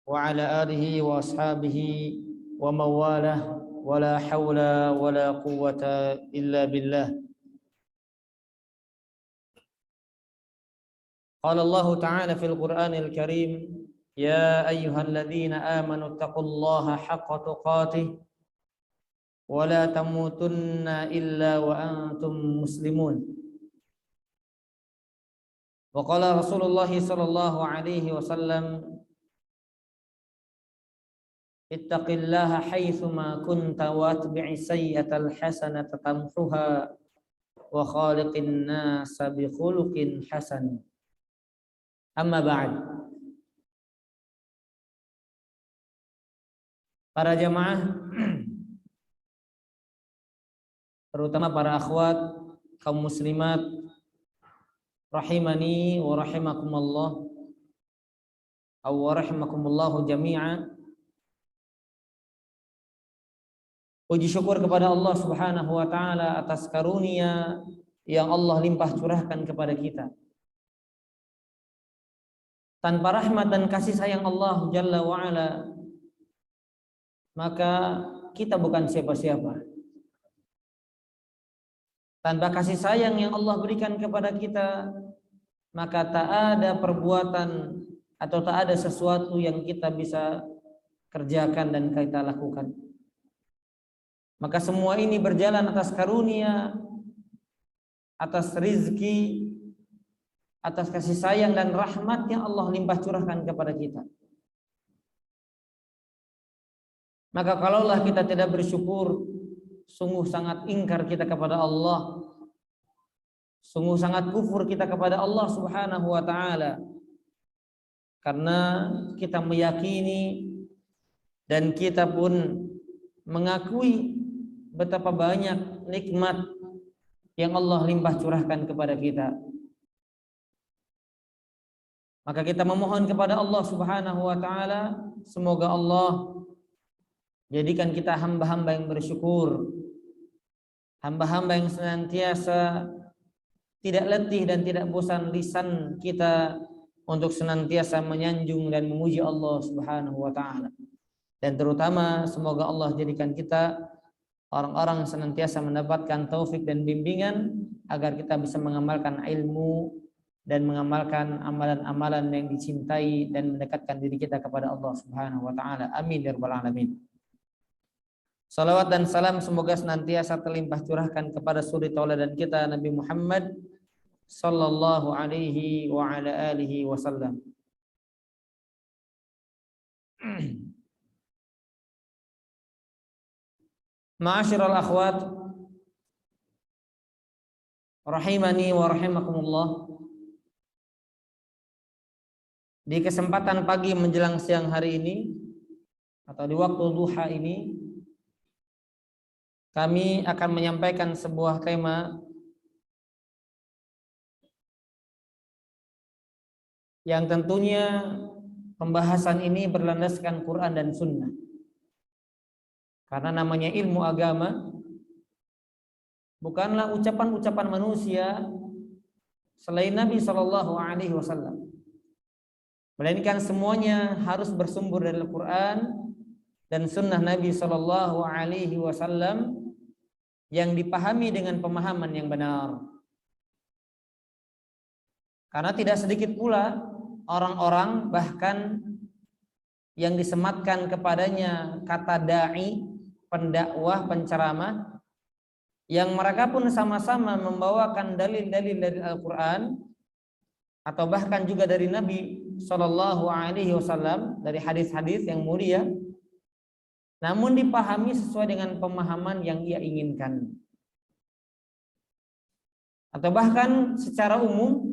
وعلى آله وأصحابه ومن والاه ولا حول ولا قوة إلا بالله. قال الله تعالى في القرآن الكريم: يا أيها الذين آمنوا اتقوا الله حق تقاته ولا تموتن إلا وأنتم مسلمون. وقال رسول الله صلى الله عليه وسلم: اتق الله حيثما كنت واتبع السيئة الحسنة تمحها وخالق الناس بخلق حسن. Amma ba'd. Para jamaah, terutama para akhwat kaum muslimat rahimani wa rahimakumullah wa rahimakumullahu jami'a. Puji syukur kepada Allah Subhanahu wa taala atas karunia yang Allah limpah curahkan kepada kita. Tanpa rahmat dan kasih sayang Allah Jalla wa'ala, maka kita bukan siapa-siapa. Tanpa kasih sayang yang Allah berikan kepada kita, maka tak ada perbuatan atau tak ada sesuatu yang kita bisa kerjakan dan kita lakukan. Maka semua ini berjalan atas karunia, atas rizki, atas kasih sayang dan rahmat yang Allah limpah curahkan kepada kita. Maka kalaulah kita tidak bersyukur, sungguh sangat ingkar kita kepada Allah, sungguh sangat kufur kita kepada Allah Subhanahu wa taala. Karena kita meyakini dan kita pun mengakui betapa banyak nikmat yang Allah limpah curahkan kepada kita. Maka kita memohon kepada Allah Subhanahu wa taala, semoga Allah jadikan kita hamba-hamba yang bersyukur, hamba-hamba yang senantiasa tidak letih dan tidak bosan lisan kita untuk senantiasa menyanjung dan memuji Allah Subhanahu wa taala. Dan terutama semoga Allah jadikan kita orang-orang yang senantiasa mendapatkan taufik dan bimbingan agar kita bisa mengamalkan ilmu dan mengamalkan amalan-amalan yang dicintai dan mendekatkan diri kita kepada Allah Subhanahu wa taala. Amin ya rabbal alamin. Salawat dan salam semoga senantiasa terlimpah curahkan kepada suri tauladan kita Nabi Muhammad sallallahu alaihi wa ala alihi wasallam. Ma'asyiral akhwat rahimani wa rahimakumullah. Di kesempatan pagi menjelang siang hari ini atau di waktu duha ini, kami akan menyampaikan sebuah tema yang tentunya pembahasan ini berlandaskan Quran dan Sunnah. Karena namanya ilmu agama bukanlah ucapan-ucapan manusia selain Nabi Shallallahu Alaihi Wasallam, melainkan semuanya harus bersumber dari Al-Quran dan Sunnah Nabi Shallallahu Alaihi Wasallam yang dipahami dengan pemahaman yang benar. Karena tidak sedikit pula orang-orang bahkan yang disematkan kepadanya kata da'i, pendakwah, penceramah, yang mereka pun sama-sama membawakan dalil-dalil dari Al-Quran atau bahkan juga dari Nabi Shallallahu Alaihi Wasallam, dari hadis-hadis yang mulia, namun dipahami sesuai dengan pemahaman yang ia inginkan, atau bahkan secara umum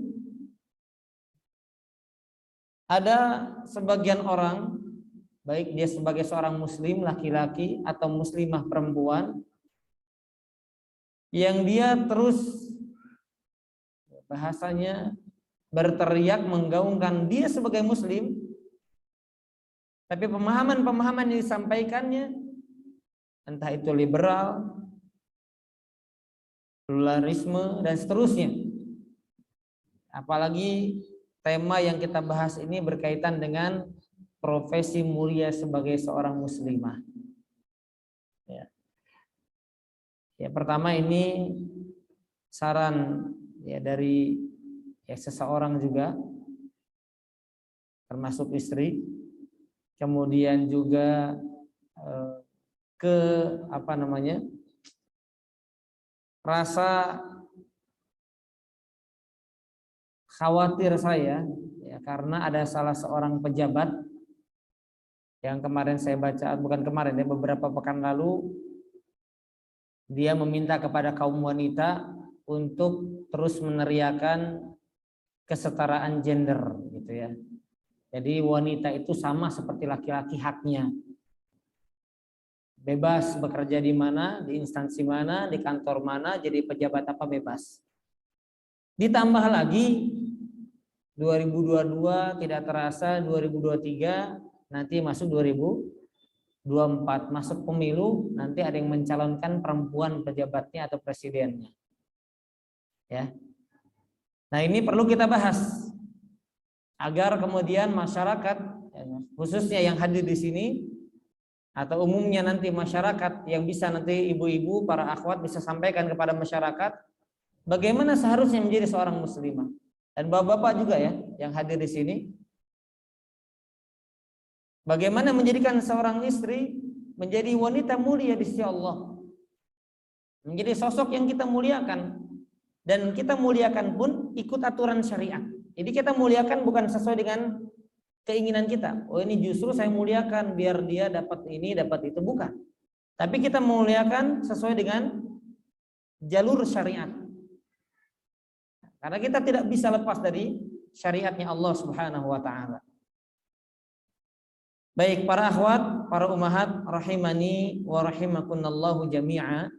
ada sebagian orang, baik dia sebagai seorang muslim laki-laki atau muslimah perempuan, yang dia terus bahasanya berteriak menggaungkan dia sebagai muslim, tapi pemahaman-pemahaman yang disampaikannya entah itu liberal, pluralisme dan seterusnya. Apalagi tema yang kita bahas ini berkaitan dengan profesi mulia sebagai seorang muslimah. Ya. Ya, pertama ini saran ya dari seseorang juga, termasuk istri, kemudian juga rasa khawatir saya ya, karena ada salah seorang pejabat yang kemarin saya baca, bukan kemarin ya, beberapa pekan lalu, dia meminta kepada kaum wanita untuk terus meneriakan kesetaraan gender gitu ya. Jadi wanita itu sama seperti laki-laki haknya. Bebas bekerja di mana, di instansi mana, di kantor mana, jadi pejabat apa bebas. Ditambah lagi 2022 tidak terasa 2023, nanti masuk 2024, masuk pemilu, nanti ada yang mencalonkan perempuan pejabatnya atau presidennya. Ya. Nah, ini perlu kita bahas agar kemudian masyarakat, khususnya yang hadir di sini atau umumnya nanti masyarakat, yang bisa nanti ibu-ibu, para akhwat bisa sampaikan kepada masyarakat bagaimana seharusnya menjadi seorang muslimah. Dan bapak-bapak juga ya yang hadir di sini, bagaimana menjadikan seorang istri menjadi wanita mulia di sisi Allah, menjadi sosok yang kita muliakan. Dan kita muliakan pun ikut aturan syariat. Jadi kita muliakan bukan sesuai dengan keinginan kita. Oh, ini justru saya muliakan biar dia dapat ini, dapat itu, bukan. Tapi kita muliakan sesuai dengan jalur syariat. Karena kita tidak bisa lepas dari syariatnya Allah Subhanahu wa taala. Baik para akhwat, para ummahat rahimani wa rahimakunallahu jami'a.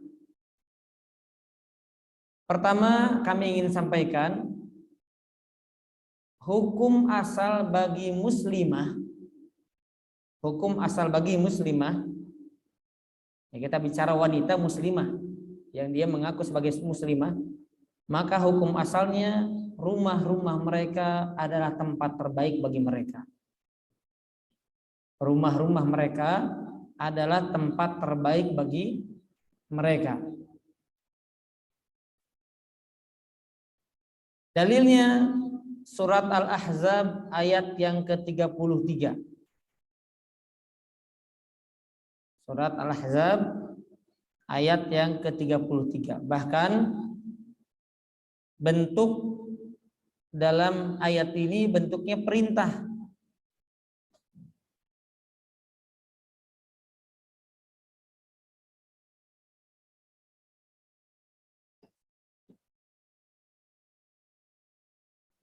Pertama, kami ingin sampaikan hukum asal bagi muslimah. Hukum asal bagi muslimah. Ya, kita bicara wanita muslimah yang dia mengaku sebagai muslimah, maka hukum asalnya rumah-rumah mereka adalah tempat terbaik bagi mereka. Rumah-rumah mereka adalah tempat terbaik bagi mereka. Dalilnya surat Al-Ahzab ayat yang ke-33. Surat Al-Ahzab ayat yang ke-33. Bahkan bentuk dalam ayat ini bentuknya perintah.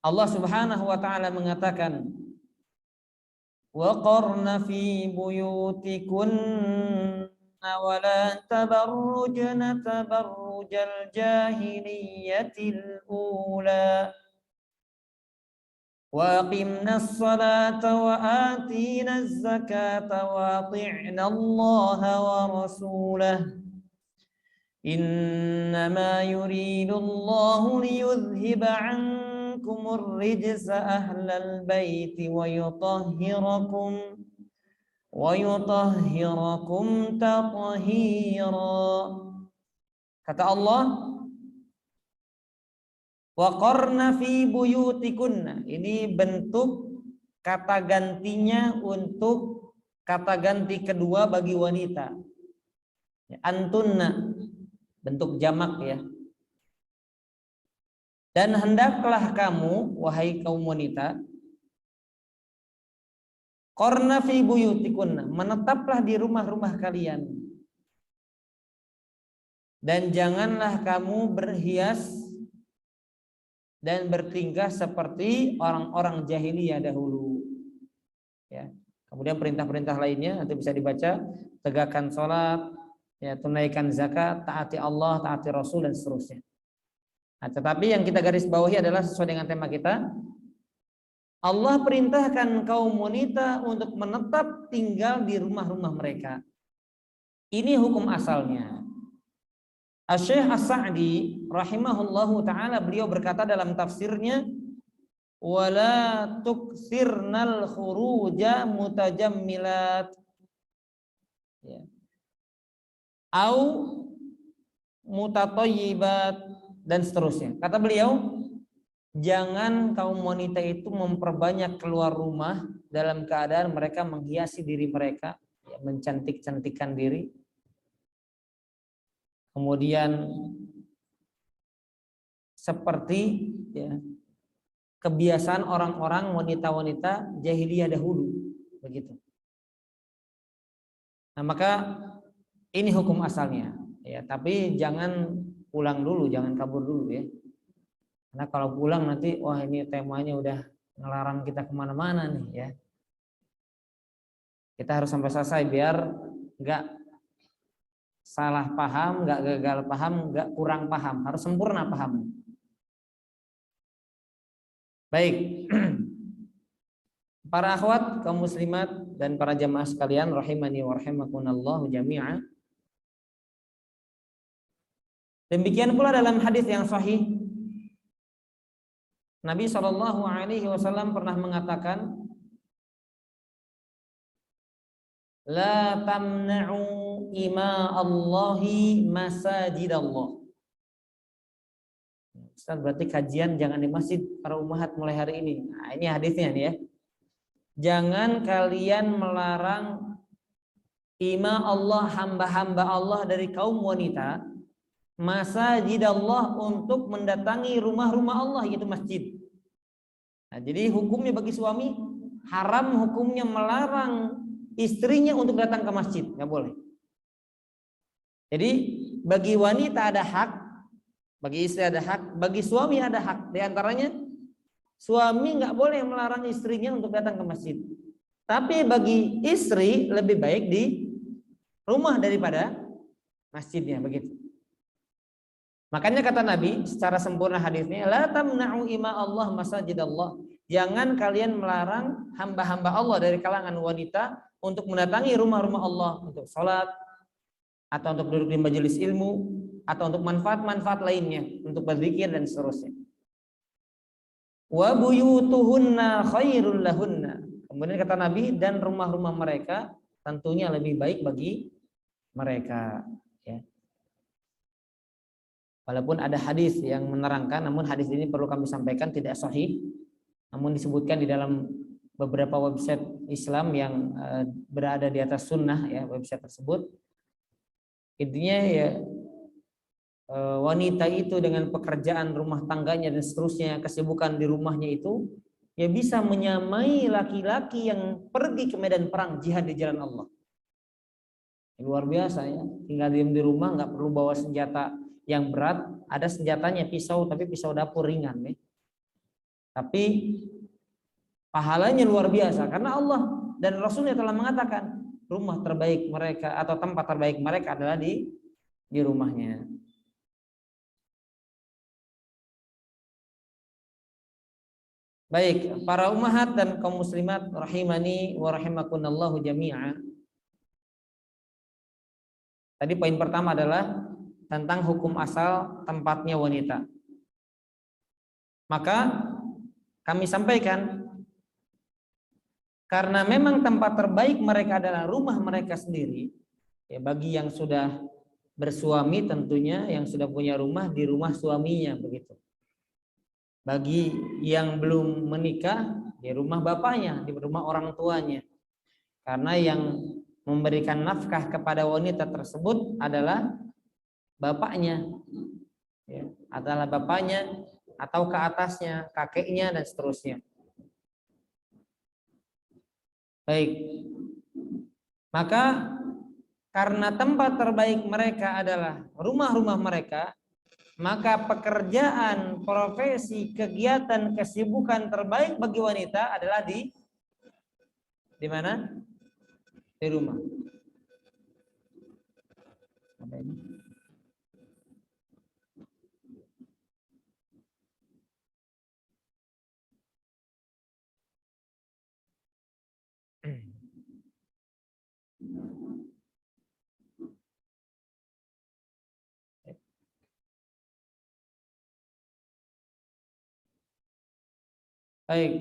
Allah Subhanahu wa taala mengatakan, wa qarna fi buyutikunna wa la tabarrujna tabarrujal jahiliyatil ula wa aqimnas salata wa atinaz zakata wa ati'na Allaha wa rasulahu innama yuridullahu liyudhhiba 'ankum الرجس أهل البيت ويطهركم تطهيرا. Kata Allah, waqarna fi buyutikunna. Ini bentuk kata gantinya untuk kata ganti kedua bagi wanita. Antunna, bentuk jamak ya. Dan hendaklah kamu, wahai kaum wanita, qarna fi buyutikunna, menetaplah di rumah-rumah kalian. Dan janganlah kamu berhias dan bertingkah seperti orang-orang jahiliyah dahulu. Ya. Kemudian perintah-perintah lainnya nanti bisa dibaca, tegakkan sholat, ya, tunaikan zakat, taati Allah, taati Rasul dan seterusnya. Nah, tetapi yang kita garis bawahi adalah sesuai dengan tema kita. Allah perintahkan kaum wanita untuk menetap tinggal di rumah-rumah mereka. Ini hukum asalnya. Asy-Syaikh As-Sa'di rahimahullahu taala beliau berkata dalam tafsirnya, wala tuksirnal khuruja mutajammilat, ya, au mutatayyibat, dan seterusnya. Kata beliau, jangan kaum wanita itu memperbanyak keluar rumah dalam keadaan mereka menghiasi diri mereka, ya, mencantik-cantikkan diri. Kemudian seperti, ya, kebiasaan orang-orang wanita-wanita jahiliyah dahulu, begitu. Nah, maka ini hukum asalnya, ya. Tapi jangan pulang dulu, jangan kabur dulu, ya. Karena kalau pulang nanti, wah ini temanya udah ngelarang kita kemana-mana nih, ya. Kita harus sampai selesai biar nggak salah paham, nggak gagal paham, nggak kurang paham, harus sempurna paham. Baik, para akhwat kaum muslimat dan para jamaah sekalian rahimani wa rahimakumullah jami'a. Demikian pula dalam hadis yang sahih, Nabi SAW pernah mengatakan, la tamna'u ima Allahi masajidallah. Ustaz, berarti kajian jangan di masjid para ummahat mulai hari ini. Nah, ini hadisnya nih, ya. Jangan kalian melarang ima Allah, hamba-hamba Allah dari kaum wanita, masajid Allah, untuk mendatangi rumah-rumah Allah, yaitu masjid. Nah, jadi hukumnya bagi suami haram, hukumnya melarang istrinya untuk datang ke masjid, nggak boleh. Jadi bagi wanita ada hak, bagi istri ada hak, bagi suami ada hak. Di antaranya suami nggak boleh melarang istrinya untuk datang ke masjid. Tapi bagi istri lebih baik di rumah daripada masjidnya, begitu. Makanya kata Nabi secara sempurna hadisnya, la tamna'u ima Allah masajidallah. Jangan kalian melarang hamba-hamba Allah dari kalangan wanita untuk mendatangi rumah-rumah Allah untuk sholat, atau untuk duduk di majelis ilmu, atau untuk manfaat-manfaat lainnya, untuk berzikir dan seterusnya. Wa buyutuhunna khairul lahunna. Kemudian kata Nabi, dan rumah-rumah mereka tentunya lebih baik bagi mereka, ya. Walaupun ada hadis yang menerangkan, namun hadis ini perlu kami sampaikan tidak sahih, namun disebutkan di dalam beberapa website Islam yang berada di atas sunnah, ya, website tersebut. Intinya, ya, wanita itu dengan pekerjaan rumah tangganya dan seterusnya, kesibukan di rumahnya itu, ya, bisa menyamai laki-laki yang pergi ke medan perang jihad di jalan Allah. Luar biasa, ya, tinggal diam di rumah, nggak perlu bawa senjata yang berat, ada senjatanya pisau, tapi pisau dapur ringan, ya. Tapi pahalanya luar biasa karena Allah dan Rasulnya telah mengatakan rumah terbaik mereka atau tempat terbaik mereka adalah di rumahnya. Baik, para ummahat dan kaum muslimat rahimani wa rahimakunallahu jami'a. Tadi poin pertama adalah tentang hukum asal tempatnya wanita. Maka kami sampaikan, karena memang tempat terbaik mereka adalah rumah mereka sendiri, ya, bagi yang sudah bersuami tentunya, yang sudah punya rumah di rumah suaminya, begitu. Bagi yang belum menikah di rumah bapaknya, di rumah orang tuanya. Karena yang memberikan nafkah kepada wanita tersebut adalah bapaknya, ya, adalah bapaknya atau ke atasnya, kakeknya dan seterusnya. Baik, maka karena tempat terbaik mereka adalah rumah-rumah mereka, maka pekerjaan, profesi, kegiatan, kesibukan terbaik bagi wanita adalah di mana? Di rumah. Apa ini? Baik.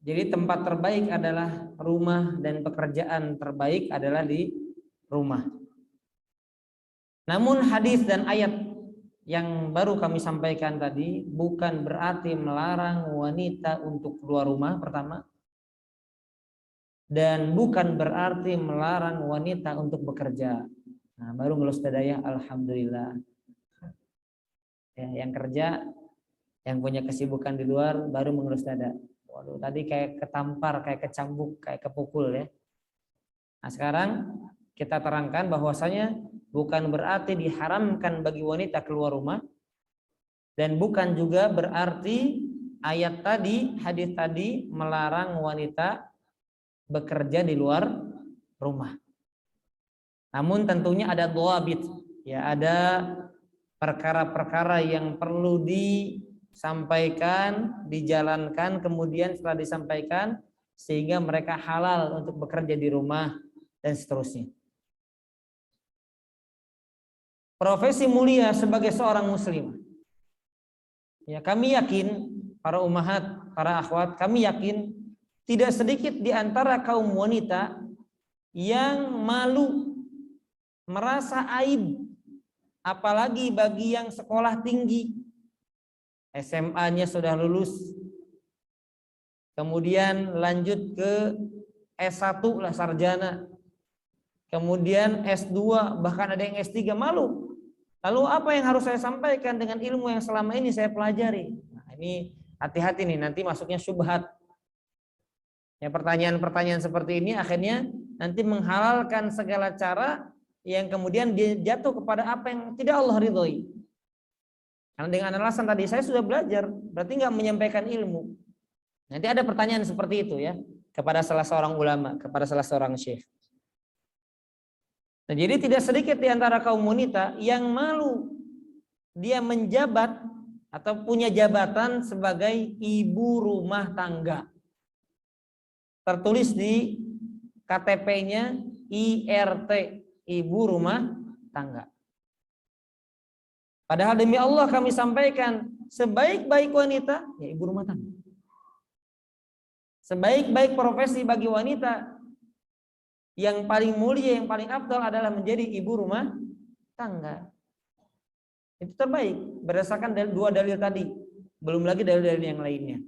Jadi tempat terbaik adalah rumah dan pekerjaan terbaik adalah di rumah. Namun hadis dan ayat yang baru kami sampaikan tadi bukan berarti melarang wanita untuk keluar rumah pertama, dan bukan berarti melarang wanita untuk bekerja. Nah, baru ngelus dadaya, alhamdulillah. Ya, yang kerja, yang punya kesibukan di luar baru mengelus dada. Waduh, tadi kayak ketampar, kayak kecambuk, kayak kepukul ya. Nah, sekarang kita terangkan bahwasanya bukan berarti diharamkan bagi wanita keluar rumah, dan bukan juga berarti ayat tadi, hadis tadi melarang wanita bekerja di luar rumah. Namun tentunya ada dhawabit, ya, ada perkara-perkara yang perlu disampaikan, dijalankan, kemudian setelah disampaikan sehingga mereka halal untuk bekerja di rumah dan seterusnya. Profesi mulia sebagai seorang muslim. Ya, kami yakin para ummahat, para akhwat, kami yakin tidak sedikit di antara kaum wanita yang malu, merasa aib, apalagi bagi yang sekolah tinggi, SMA-nya sudah lulus, kemudian lanjut ke S1 lah sarjana, kemudian S2, bahkan ada yang S3, malu. Lalu apa yang harus saya sampaikan dengan ilmu yang selama ini saya pelajari? Nah, ini hati-hati nih, nanti masuknya syubhat. Ya, pertanyaan-pertanyaan seperti ini akhirnya nanti menghalalkan segala cara yang kemudian dia jatuh kepada apa yang tidak Allah ridhoi. Karena dengan alasan tadi saya sudah belajar, berarti nggak menyampaikan ilmu. Nanti ada pertanyaan seperti itu ya kepada salah seorang ulama, kepada salah seorang syekh. Nah, jadi tidak sedikit di antara kaum wanita yang malu dia menjabat atau punya jabatan sebagai ibu rumah tangga. Tertulis di KTP-nya IRT, ibu rumah tangga. Padahal demi Allah kami sampaikan, sebaik-baik wanita ya ibu rumah tangga. Sebaik-baik profesi bagi wanita, yang paling mulia, yang paling afdal adalah menjadi ibu rumah tangga. Itu terbaik berdasarkan dua dalil tadi, belum lagi dalil-dalil yang lainnya.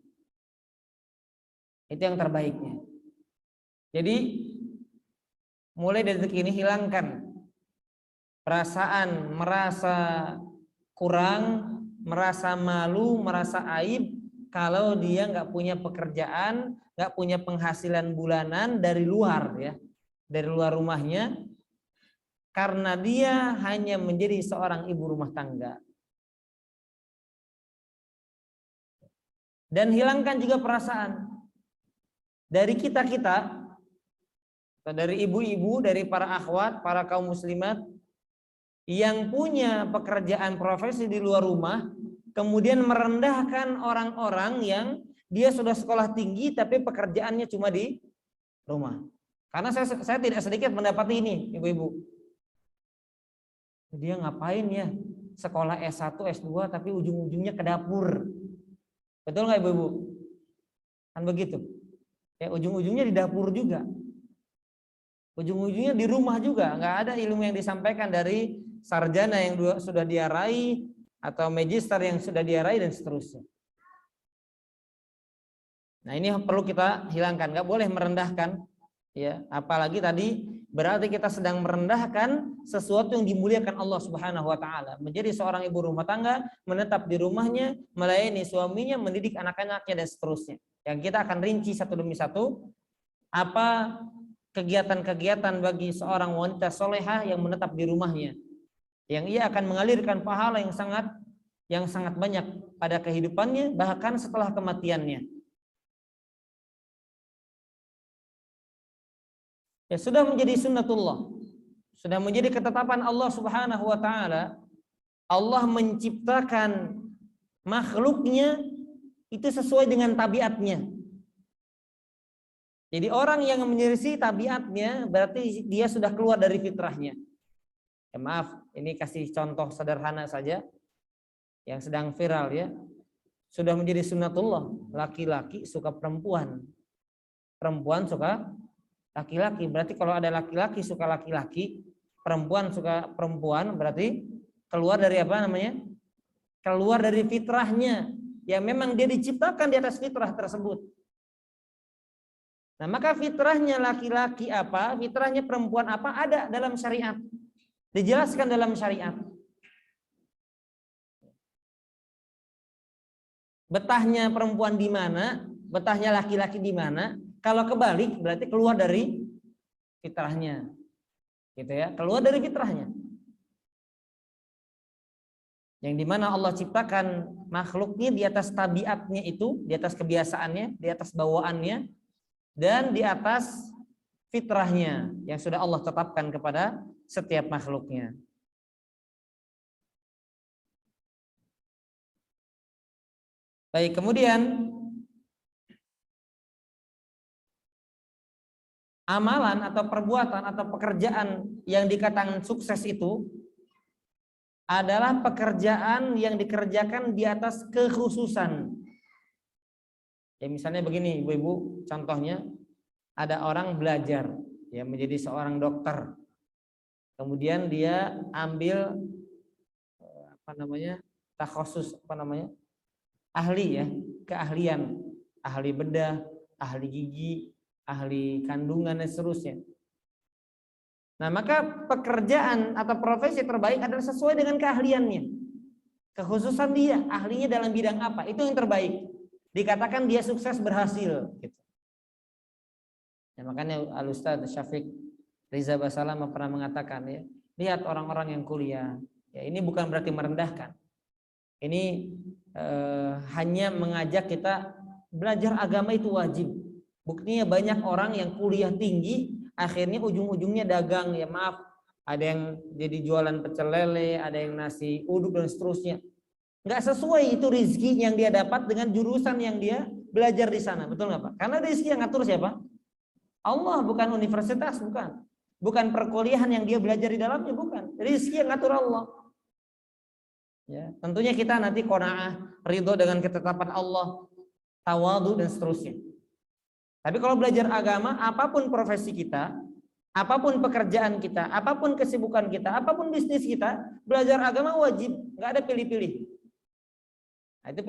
Itu yang terbaiknya. Jadi mulai dari detik ini hilangkan perasaan merasa kurang, merasa malu, merasa aib kalau dia nggak punya pekerjaan, nggak punya penghasilan bulanan dari luar ya, dari luar rumahnya, karena dia hanya menjadi seorang ibu rumah tangga. Dan hilangkan juga perasaan dari kita-kita, dari ibu-ibu, dari para akhwat, para kaum muslimat yang punya pekerjaan profesi di luar rumah, kemudian merendahkan orang-orang yang dia sudah sekolah tinggi tapi pekerjaannya cuma di rumah. Karena saya tidak sedikit mendapati ini, ibu-ibu. Dia ngapain ya sekolah S1, S2 tapi ujung-ujungnya ke dapur. Betul nggak ibu-ibu? Kan begitu. Ya, ujung-ujungnya di dapur juga. Ujung-ujungnya di rumah juga. Nggak ada ilmu yang disampaikan dari sarjana yang sudah dia raih atau magister yang sudah dia raih dan seterusnya. Nah, ini perlu kita hilangkan. Nggak boleh merendahkan. Ya, apalagi tadi berarti kita sedang merendahkan sesuatu yang dimuliakan Allah Subhanahu wa taala. Menjadi seorang ibu rumah tangga, menetap di rumahnya, melayani suaminya, mendidik anak-anaknya dan seterusnya. Yang kita akan rinci satu demi satu apa kegiatan-kegiatan bagi seorang wanita solehah yang menetap di rumahnya, yang ia akan mengalirkan pahala yang sangat banyak pada kehidupannya bahkan setelah kematiannya. Ya, sudah menjadi sunnatullah, sudah menjadi ketetapan Allah Subhanahu wa taala. Allah menciptakan makhluknya itu sesuai dengan tabiatnya. Jadi orang yang menyelisih tabiatnya berarti dia sudah keluar dari fitrahnya. Ya, maaf, ini kasih contoh sederhana saja yang sedang viral ya. sudah menjadi sunnatullah. Laki-laki suka perempuan, perempuan suka laki-laki. Berarti kalau ada laki-laki suka laki-laki, perempuan suka perempuan, berarti keluar dari apa namanya? Keluar dari fitrahnya. Ya memang dia diciptakan di atas fitrah tersebut. Nah, maka fitrahnya laki-laki apa, fitrahnya perempuan apa ada dalam syariat. Dijelaskan dalam syariat. Betahnya perempuan di mana, betahnya laki-laki di mana. Kalau kebalik berarti keluar dari fitrahnya. Gitu ya, keluar dari fitrahnya. Yang dimana Allah ciptakan makhluknya di atas tabiatnya itu, di atas kebiasaannya, di atas bawaannya, dan di atas fitrahnya yang sudah Allah tetapkan kepada setiap makhluknya. Baik, kemudian amalan atau perbuatan atau pekerjaan yang dikatakan sukses itu adalah pekerjaan yang dikerjakan di atas kekhususan. Ya misalnya begini ibu-ibu, contohnya ada orang belajar ya menjadi seorang dokter. Kemudian dia ambil takhusus ahli ya, keahlian, ahli bedah, ahli gigi, ahli kandungan dan seterusnya. Nah, maka pekerjaan atau profesi terbaik adalah sesuai dengan keahliannya. Kekhususan dia, ahlinya dalam bidang apa, itu yang terbaik. Dikatakan dia sukses berhasil gitu. Ya, makanya Al-Ustaz Syafiq Riza Basalam pernah mengatakan ya, lihat orang-orang yang kuliah. Ya, ini bukan berarti merendahkan. Ini hanya mengajak kita belajar agama itu wajib. Buktinya banyak orang yang kuliah tinggi, akhirnya ujung-ujungnya dagang, ya maaf, ada yang jadi jualan pecel lele, ada yang nasi uduk dan seterusnya. Nggak sesuai itu rezeki yang dia dapat dengan jurusan yang dia belajar di sana, betul nggak Pak? Karena rezeki yang ngatur siapa? Allah, bukan universitas, bukan perkuliahan yang dia belajar di dalamnya, bukan. Rezeki yang ngatur Allah. Ya, tentunya kita nanti qanaah, ridho dengan ketetapan Allah, tawadhu dan seterusnya. Tapi kalau belajar agama, apapun profesi kita, apapun pekerjaan kita, apapun kesibukan kita, apapun bisnis kita, belajar agama wajib, nggak ada pilih-pilih. Nah, itu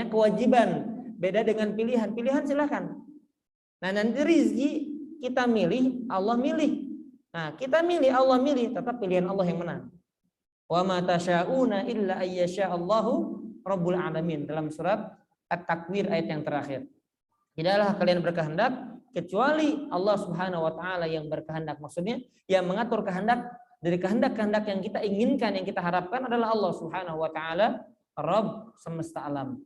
kewajiban, beda dengan pilihan. Pilihan silakan. Nah, nanti rezeki kita milih, Allah milih. Nah, kita milih, Allah milih, tetap pilihan Allah yang menang. Wa ma tasyauna illa ayyasha Allahu rabbul alamin, dalam surat At-Takwir ayat yang terakhir. Tidaklah kalian berkehendak kecuali Allah Subhanahu wa taala yang berkehendak. Maksudnya yang mengatur kehendak dari kehendak-kehendak yang kita inginkan, yang kita harapkan adalah Allah Subhanahu wa taala, Rabb semesta alam.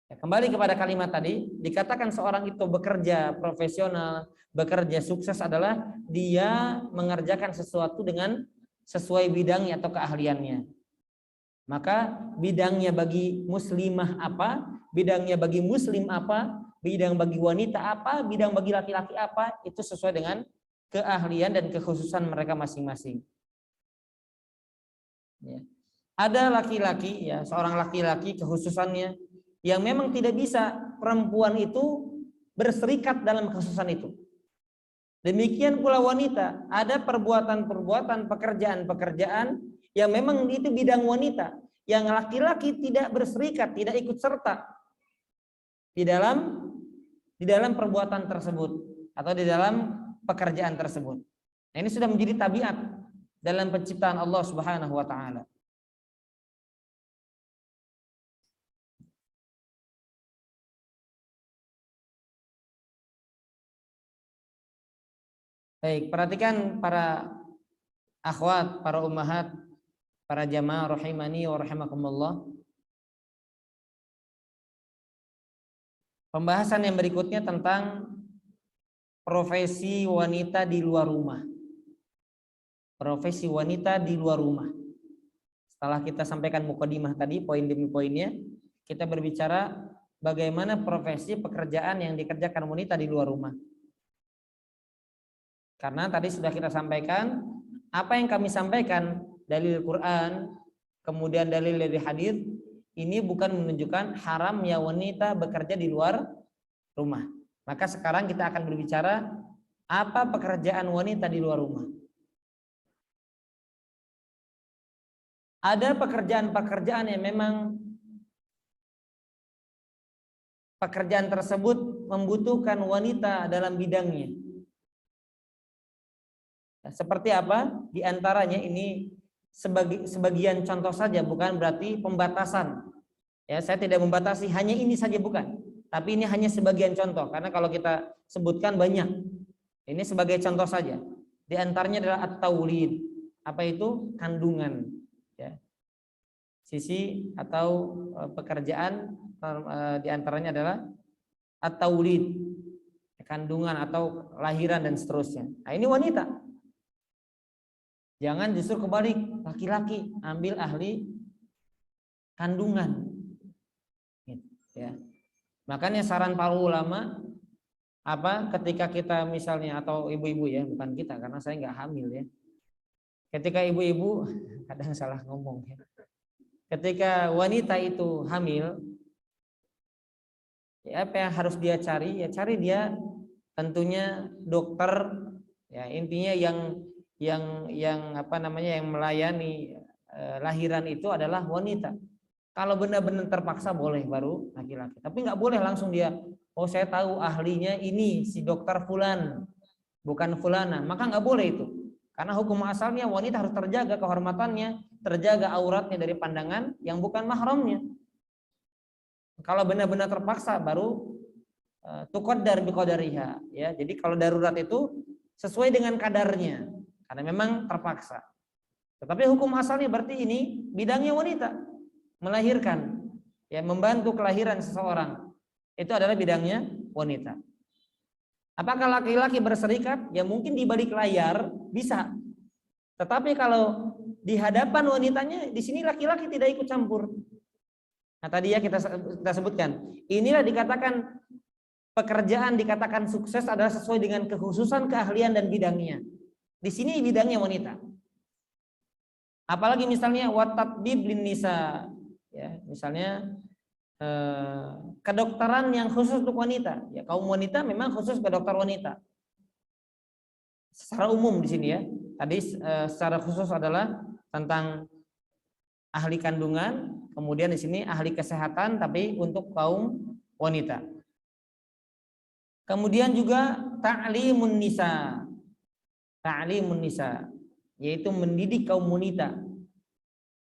Ya, kembali kepada kalimat tadi, dikatakan seorang itu bekerja profesional, bekerja sukses adalah dia mengerjakan sesuatu dengan sesuai bidangnya atau keahliannya. Maka bidangnya bagi muslimah apa, bidangnya bagi muslim apa, bidang bagi wanita apa, bidang bagi laki-laki apa, itu sesuai dengan keahlian dan kekhususan mereka masing-masing. Ya. Ada laki-laki, ya seorang laki-laki kekhususannya yang memang tidak bisa perempuan itu berserikat dalam kekhususan itu. Demikian pula wanita, ada perbuatan-perbuatan, pekerjaan-pekerjaan yang memang itu bidang wanita, yang laki-laki tidak berserikat, tidak ikut serta di dalam perbuatan tersebut atau di dalam pekerjaan tersebut. Nah, ini sudah menjadi tabiat dalam penciptaan Allah Subhanahu wa taala. Baik, perhatikan para akhwat, para ummahat, para jamaah rahimani wa rahimakumullah. Pembahasan yang berikutnya tentang profesi wanita di luar rumah. Profesi wanita di luar rumah. Setelah kita sampaikan mukadimah tadi, poin demi poinnya, kita berbicara bagaimana profesi pekerjaan yang dikerjakan wanita di luar rumah. Karena tadi sudah kita sampaikan, apa yang kami sampaikan dalil Quran, kemudian dalil dari hadis, ini bukan menunjukkan haramnya wanita bekerja di luar rumah. Maka sekarang kita akan berbicara apa pekerjaan wanita di luar rumah. Ada pekerjaan-pekerjaan yang memang pekerjaan tersebut membutuhkan wanita dalam bidangnya. Seperti apa? Di antaranya ini sebagian contoh saja, bukan berarti pembatasan. Ya, saya tidak membatasi hanya ini saja, bukan. Tapi ini hanya sebagian contoh, karena kalau kita sebutkan banyak. Ini sebagai contoh saja. Di antaranya adalah at-taulid. Apa itu? Kandungan. Ya. Sisi atau pekerjaan di antaranya adalah at-taulid, kandungan atau lahiran dan seterusnya. Nah, ini wanita. Jangan justru kebalik, laki-laki ambil ahli kandungan. Ya. Makanya saran para ulama ketika kita misalnya atau ibu-ibu ya, bukan kita karena saya nggak hamil ya. Ketika ibu-ibu kadang salah ngomong ya. Ketika wanita itu hamil, ya apa yang harus dia cari? Ya cari dia tentunya dokter ya, intinya yang melayani lahiran itu adalah wanita. Kalau benar-benar terpaksa boleh baru laki-laki. Tapi nggak boleh langsung dia, oh saya tahu ahlinya ini si dokter fulan, bukan fulana. Maka nggak boleh itu. Karena hukum asalnya wanita harus terjaga kehormatannya, terjaga auratnya dari pandangan yang bukan mahramnya. Kalau benar-benar terpaksa baru tuqaddar biqadariha ya. Jadi kalau darurat itu sesuai dengan kadarnya karena memang terpaksa. Tetapi hukum asalnya berarti ini bidangnya wanita, melahirkan ya, membantu kelahiran seseorang. Itu adalah bidangnya wanita. Apakah laki-laki berserikat? Ya mungkin di balik layar bisa. Tetapi kalau di hadapan wanitanya, di sini laki-laki tidak ikut campur. Nah tadi ya kita sebutkan, inilah dikatakan pekerjaan dikatakan sukses adalah sesuai dengan kekhususan keahlian dan bidangnya. Di sini bidangnya wanita. Apalagi misalnya watatbib lin nisa, ya misalnya kedokteran yang khusus untuk wanita. Ya kaum wanita memang khusus ke dokter wanita. Secara umum di sini ya. Tadi secara khusus adalah tentang ahli kandungan, kemudian di sini ahli kesehatan tapi untuk kaum wanita. Kemudian juga ta'limun nisa. Ta'limun nisa, yaitu mendidik kaum wanita.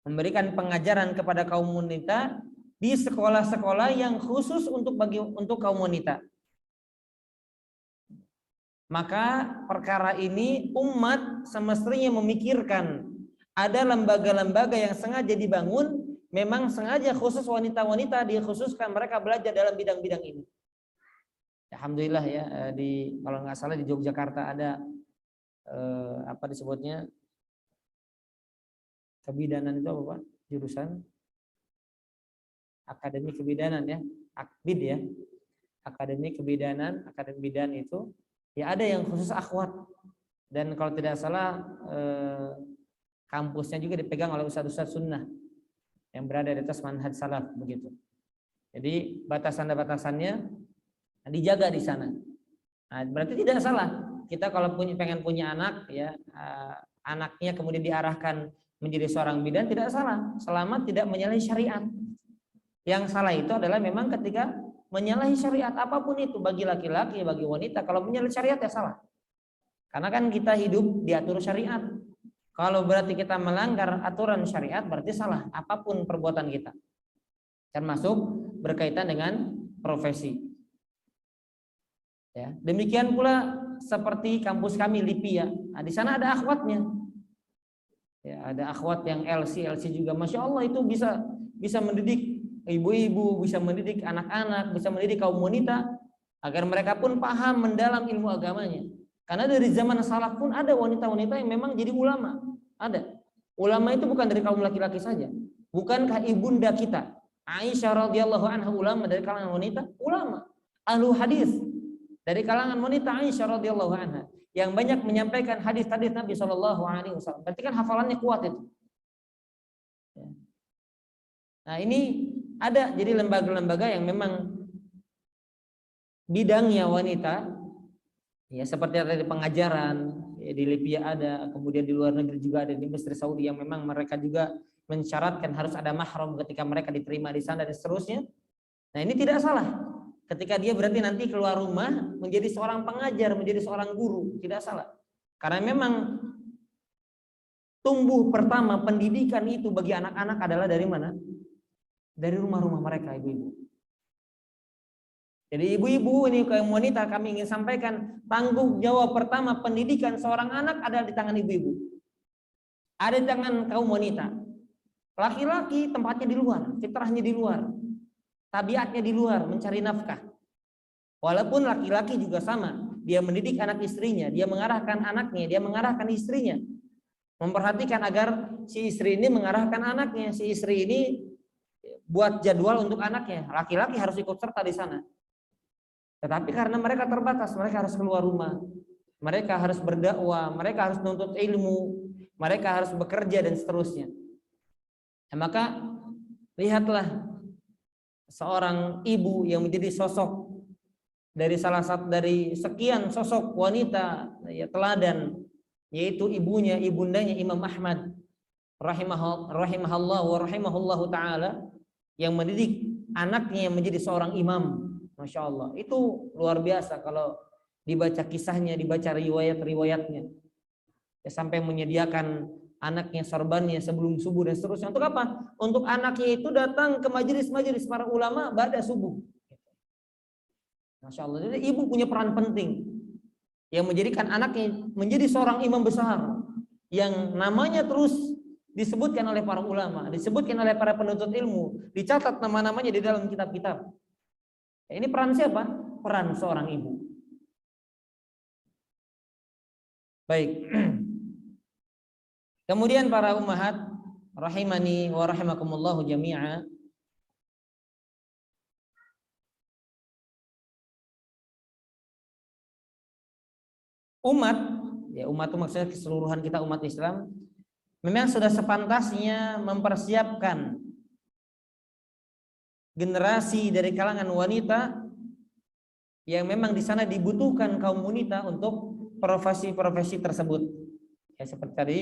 Memberikan pengajaran kepada kaum wanita di sekolah-sekolah yang khusus untuk kaum wanita. Maka perkara ini umat semestinya memikirkan ada lembaga-lembaga yang sengaja dibangun, memang sengaja khusus wanita-wanita dikhususkan mereka belajar dalam bidang-bidang ini. Alhamdulillah ya, kalau nggak salah di Yogyakarta ada apa disebutnya kebidanan itu apa Pak? Jurusan akademi kebidanan ya, akbid ya, akademi kebidanan, akademi bidan itu ya ada yang khusus akhwat, dan kalau tidak salah kampusnya juga dipegang oleh ustadz-ustadz sunnah yang berada di atas manhaj salaf begitu. Jadi batasan-batasannya dijaga di sana. Nah, berarti tidak salah kita kalau pengen punya anak ya, anaknya kemudian diarahkan menjadi seorang bidan, tidak salah selama tidak menyalahi syariat. Yang salah itu adalah memang ketika menyalahi syariat apapun itu, bagi laki-laki, bagi wanita, kalau menyalahi syariat ya salah. Karena kan kita hidup diatur syariat. Kalau berarti kita melanggar aturan syariat berarti salah apapun perbuatan kita. Termasuk berkaitan dengan profesi. Ya, demikian pula seperti kampus kami LIPI ya. Nah, di sana ada akhwatnya. Ya, ada akhwat yang LC juga, masya Allah itu bisa mendidik ibu-ibu, bisa mendidik anak-anak, bisa mendidik kaum wanita agar mereka pun paham mendalam ilmu agamanya. Karena dari zaman salaf pun ada wanita-wanita yang memang jadi ulama. Ada. Ulama itu bukan dari kaum laki-laki saja. Bukankah ibunda kita Aisyah radhiyallahu anha ulama dari kalangan wanita? Ulama. Ahlu hadis dari kalangan wanita Aisyah radhiyallahu anha yang banyak menyampaikan hadis-hadis Nabi SAW. Berarti kan hafalannya kuat itu. Nah, ini ada jadi lembaga-lembaga yang memang bidangnya wanita, ya seperti ada di pengajaran, ya, di Libya ada, kemudian di luar negeri juga ada, di Mesir, Saudi, yang memang mereka juga mensyaratkan harus ada mahram ketika mereka diterima di sana dan seterusnya. Nah, ini tidak salah. Ketika dia berarti nanti keluar rumah menjadi seorang pengajar, menjadi seorang guru, tidak salah. Karena memang tumbuh pertama pendidikan itu bagi anak-anak adalah dari mana? Dari rumah-rumah mereka, ibu-ibu. Jadi ibu-ibu ini kaum wanita, kami ingin sampaikan tanggung jawab pertama pendidikan seorang anak adalah di tangan ibu-ibu. Ada di tangan kaum wanita. Laki-laki tempatnya di luar, fitrahnya di luar, tabiatnya di luar, mencari nafkah. Walaupun laki-laki juga sama, dia mendidik anak istrinya, dia mengarahkan anaknya, dia mengarahkan istrinya, memperhatikan agar si istri ini mengarahkan anaknya, si istri ini buat jadwal untuk anaknya. Laki-laki harus ikut serta di sana. Tetapi karena mereka terbatas, mereka harus keluar rumah, mereka harus berdakwah, mereka harus menuntut ilmu, mereka harus bekerja dan seterusnya. Nah, maka lihatlah seorang ibu yang menjadi sosok dari salah satu dari sekian sosok wanita ya teladan, yaitu ibunya, ibundanya Imam Ahmad rahimahullah wa rahimahullahu taala, yang mendidik anaknya yang menjadi seorang imam. Masya Allah, itu luar biasa kalau dibaca kisahnya, dibaca riwayat-riwayatnya. Ya, sampai menyediakan anaknya sorbannya sebelum subuh dan seterusnya. Untuk apa? Untuk anaknya itu datang ke majelis-majelis para ulama pada subuh. Masya Allah. Jadi ibu punya peran penting yang menjadikan anaknya menjadi seorang imam besar yang namanya terus disebutkan oleh para ulama, disebutkan oleh para penuntut ilmu, dicatat nama-namanya di dalam kitab-kitab. Ini peran siapa? Peran seorang ibu. Baik. Kemudian para ummahat rahimani wa rahimakumullahu jami'a. Umat, ya umat itu maksudnya keseluruhan kita umat Islam, memang sudah sepantasnya mempersiapkan generasi dari kalangan wanita yang memang di sana dibutuhkan kaum wanita untuk profesi-profesi tersebut. Ya seperti tadi,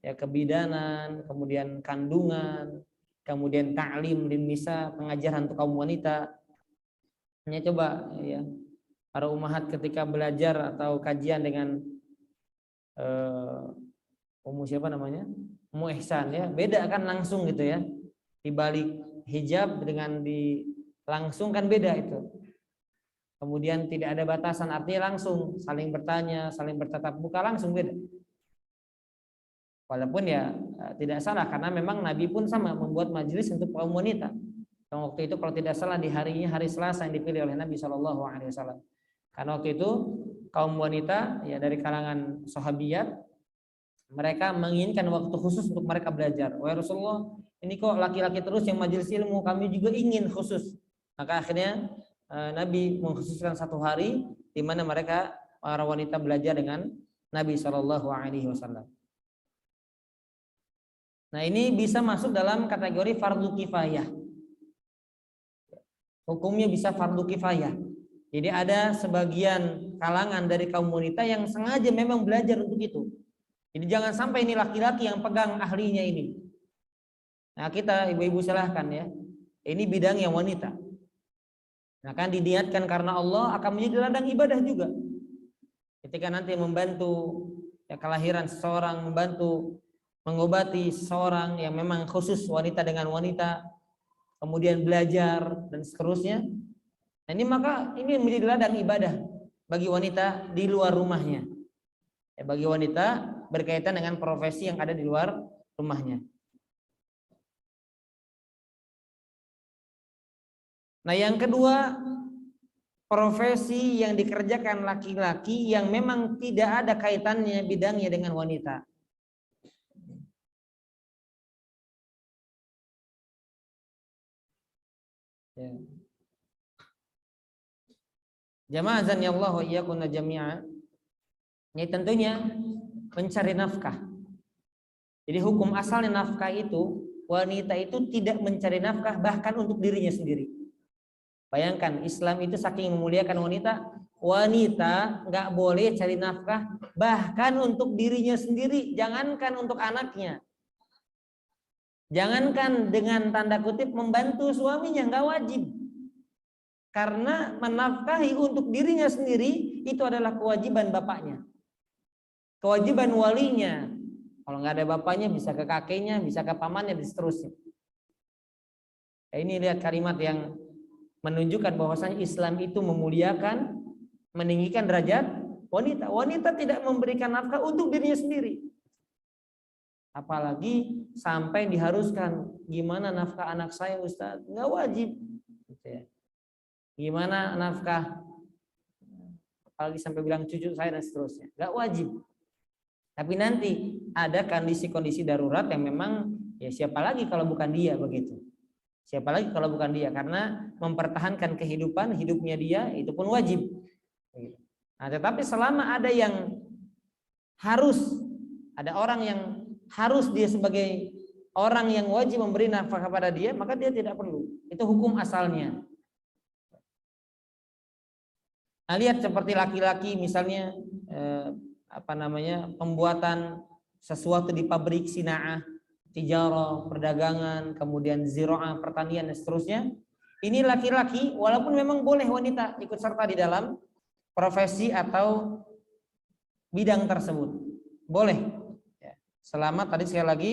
ya kebidanan, kemudian kandungan, kemudian ta'lim lin nisa, pengajaran untuk kaum wanita. Hanya coba ya para ummahat ketika belajar atau kajian dengan siapa namanya? Ummu Ihsan ya, beda kan langsung gitu ya. Di balik hijab dengan di langsung kan beda itu. Kemudian tidak ada batasan, artinya langsung saling bertanya, saling bertatap muka, langsung beda. Walaupun ya tidak salah karena memang Nabi pun sama membuat majelis untuk kaum wanita. Dan waktu itu kalau tidak salah di harinya hari Selasa yang dipilih oleh Nabi Shallallahu Alaihi Wasallam. Karena waktu itu kaum wanita ya dari kalangan sahabiyat, mereka menginginkan waktu khusus untuk mereka belajar. Wahai Rasulullah, ini kok laki-laki terus yang majelis ilmu, kami juga ingin khusus. Maka akhirnya Nabi mengkhususkan satu hari di mana mereka para wanita belajar dengan Nabi Shallallahu Alaihi Wasallam. Nah, ini bisa masuk dalam kategori fardu kifayah. Hukumnya bisa fardu kifayah. Jadi ada sebagian kalangan dari kaum wanita yang sengaja memang belajar untuk itu. Jadi jangan sampai ini laki-laki yang pegang ahlinya ini. Nah, kita ibu-ibu silahkan ya. Ini bidang yang wanita. Nah, kan diniatkan karena Allah akan menjadi ladang ibadah juga. Ketika nanti membantu ya, kelahiran seseorang, membantu mengobati seseorang yang memang khusus wanita dengan wanita, kemudian belajar dan seterusnya. Nah, ini maka ini menjadi ladang ibadah bagi wanita di luar rumahnya. Ya, bagi wanita berkaitan dengan profesi yang ada di luar rumahnya. Nah, yang kedua, profesi yang dikerjakan laki-laki yang memang tidak ada kaitannya bidangnya dengan wanita. Ya. Jamaah azanillahu wa iyyakum jami'a. Ini tentunya mencari nafkah. Jadi hukum asalnya nafkah itu wanita itu tidak mencari nafkah bahkan untuk dirinya sendiri. Bayangkan, Islam itu saking memuliakan wanita, wanita nggak boleh cari nafkah bahkan untuk dirinya sendiri, jangankan untuk anaknya. Jangankan dengan tanda kutip membantu suaminya, nggak wajib. Karena menafkahi untuk dirinya sendiri itu adalah kewajiban bapaknya, kewajiban walinya. Kalau nggak ada bapaknya bisa ke kakeknya, bisa ke pamannya, dan seterusnya. Ini lihat kalimat yang menunjukkan bahwasanya Islam itu memuliakan, meninggikan derajat wanita. Wanita tidak memberikan nafkah untuk dirinya sendiri. Apalagi sampai diharuskan, gimana nafkah anak saya Ustaz? Nggak wajib. Gimana nafkah? Apalagi sampai bilang cucu saya dan seterusnya. Nggak wajib. Tapi nanti ada kondisi-kondisi darurat yang memang ya siapa lagi kalau bukan dia begitu. Siapa lagi kalau bukan dia, karena mempertahankan kehidupan hidupnya dia itu pun wajib. Nah, tetapi selama ada yang harus, ada orang yang harus dia sebagai orang yang wajib memberi nafkah kepada dia, maka dia tidak perlu. Itu hukum asalnya. Nah, lihat seperti laki-laki misalnya pembuatan sesuatu di pabrik sinaah, tijarah, perdagangan, kemudian ziraah, pertanian dan seterusnya. Ini laki-laki walaupun memang boleh wanita ikut serta di dalam profesi atau bidang tersebut. Boleh. Selama tadi sekali lagi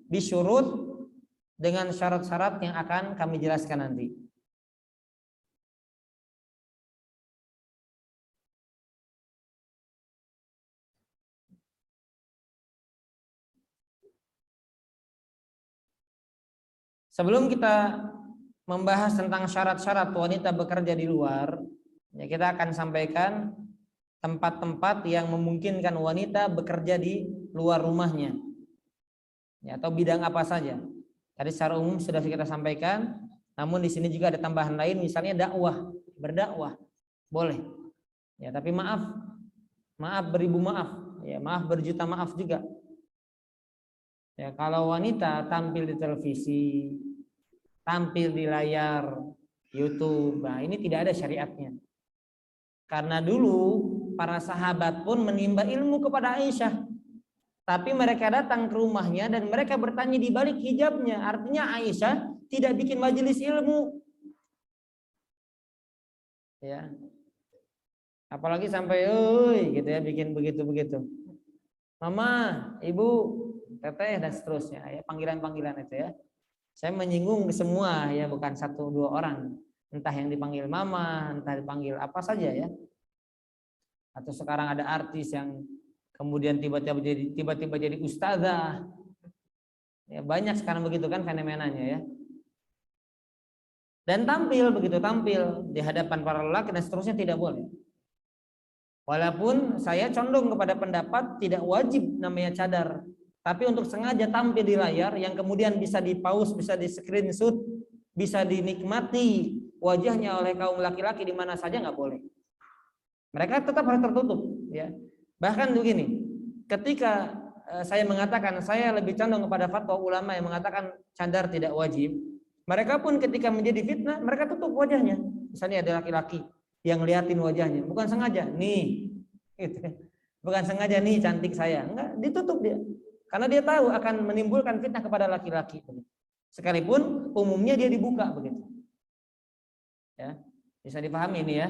disyurut dengan syarat-syarat yang akan kami jelaskan nanti. Sebelum kita membahas tentang syarat-syarat wanita bekerja di luar, ya kita akan sampaikan tempat-tempat yang memungkinkan wanita bekerja di luar rumahnya, ya, atau bidang apa saja. Tadi secara umum sudah kita sampaikan, namun di sini juga ada tambahan lain, misalnya dakwah, berdakwah, boleh. Ya, tapi maaf beribu maaf, ya maaf berjuta maaf juga. Ya, kalau wanita tampil di televisi, tampil di layar YouTube, nah ini tidak ada syariatnya. Karena dulu para sahabat pun menimba ilmu kepada Aisyah, tapi mereka datang ke rumahnya dan mereka bertanya di balik hijabnya. Artinya Aisyah tidak bikin majelis ilmu. Ya. Apalagi sampai gitu ya, bikin begitu-begitu. Mama, ibu, teteh dan seterusnya, ya panggilan-panggilan itu ya. Saya menyinggung semua ya, bukan satu dua orang. Entah yang dipanggil mama, entah dipanggil apa saja ya. Atau sekarang ada artis yang kemudian tiba-tiba jadi ustazah. Ya, banyak sekarang begitu kan fenomenanya ya. Dan tampil di hadapan para lelaki dan seterusnya tidak boleh. Walaupun saya condong kepada pendapat tidak wajib namanya cadar, tapi untuk sengaja tampil di layar yang kemudian bisa di-pause, bisa di-screenshot, bisa dinikmati wajahnya oleh kaum laki-laki di mana saja nggak boleh. Mereka tetap harus tertutup, ya. Bahkan begini, ketika saya mengatakan saya lebih condong kepada fatwa ulama yang mengatakan cadar tidak wajib, mereka pun ketika menjadi fitnah mereka tutup wajahnya. Misalnya ada laki-laki yang liatin wajahnya, bukan sengaja, nih, gitu. Bukan sengaja nih cantik saya, enggak, ditutup dia, karena dia tahu akan menimbulkan fitnah kepada laki-laki. Sekalipun umumnya dia dibuka begitu, ya, bisa dipahami ini ya.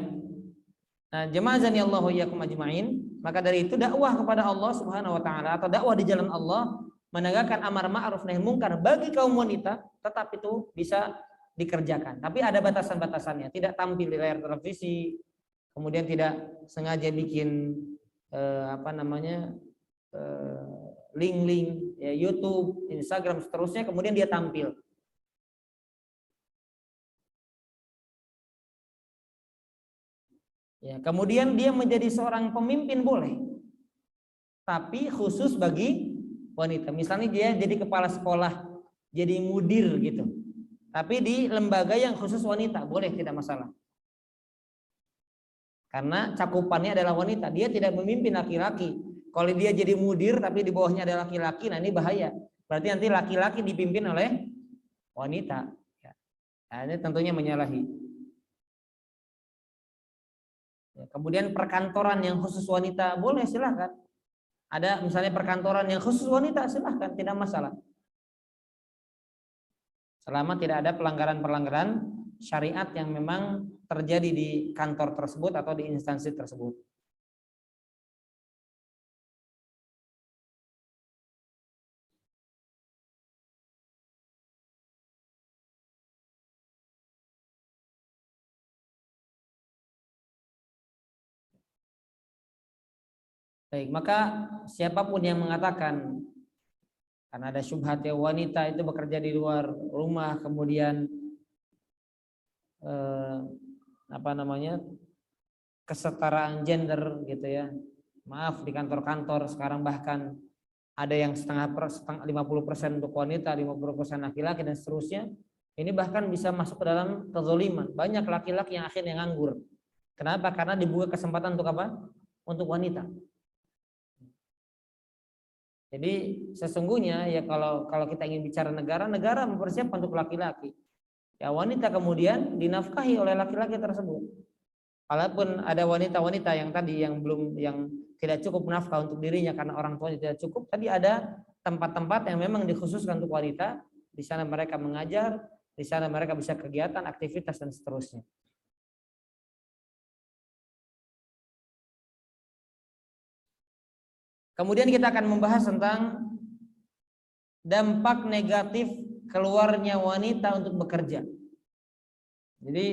Nah, jemaah zanillahu iyyakum ajma'in, maka dari itu dakwah kepada Allah Subhanahu wa taala atau dakwah di jalan Allah, menegakkan amar ma'ruf nahi munkar bagi kaum wanita tetap itu bisa dikerjakan. Tapi ada batasan-batasannya, tidak tampil di layar televisi, kemudian tidak sengaja bikin link-link ya, YouTube, Instagram seterusnya kemudian dia tampil. Ya, kemudian dia menjadi seorang pemimpin boleh, tapi khusus bagi wanita. Misalnya dia jadi kepala sekolah, jadi mudir gitu, tapi di lembaga yang khusus wanita boleh, tidak masalah. Karena cakupannya adalah wanita, dia tidak memimpin laki-laki. Kalau dia jadi mudir tapi di bawahnya ada laki-laki, nah ini bahaya. Berarti nanti laki-laki dipimpin oleh wanita. Nah, ini tentunya menyalahi. Kemudian perkantoran yang khusus wanita boleh, silahkan. Ada misalnya perkantoran yang khusus wanita, silahkan, tidak masalah. Selama tidak ada pelanggaran-pelanggaran syariat yang memang terjadi di kantor tersebut atau di instansi tersebut. Baik, maka siapapun yang mengatakan karena ada syubhat ya wanita itu bekerja di luar rumah, kemudian kesetaraan gender gitu ya. Maaf, di kantor-kantor sekarang bahkan ada yang setengah 50% untuk wanita, 50% laki-laki dan seterusnya. Ini bahkan bisa masuk ke dalam kezaliman. Banyak laki-laki yang akhirnya nganggur. Kenapa? Karena dibuka kesempatan untuk apa? Untuk wanita. Jadi sesungguhnya ya kalau kita ingin bicara negara mempersiapkan untuk laki-laki. Ya wanita kemudian dinafkahi oleh laki-laki tersebut. Walaupun ada wanita-wanita yang tadi yang tidak cukup nafkah untuk dirinya karena orang tuanya tidak cukup, tadi ada tempat-tempat yang memang dikhususkan untuk wanita. Di sana mereka mengajar, di sana mereka bisa kegiatan, aktivitas dan seterusnya. Kemudian kita akan membahas tentang dampak negatif keluarnya wanita untuk bekerja. Jadi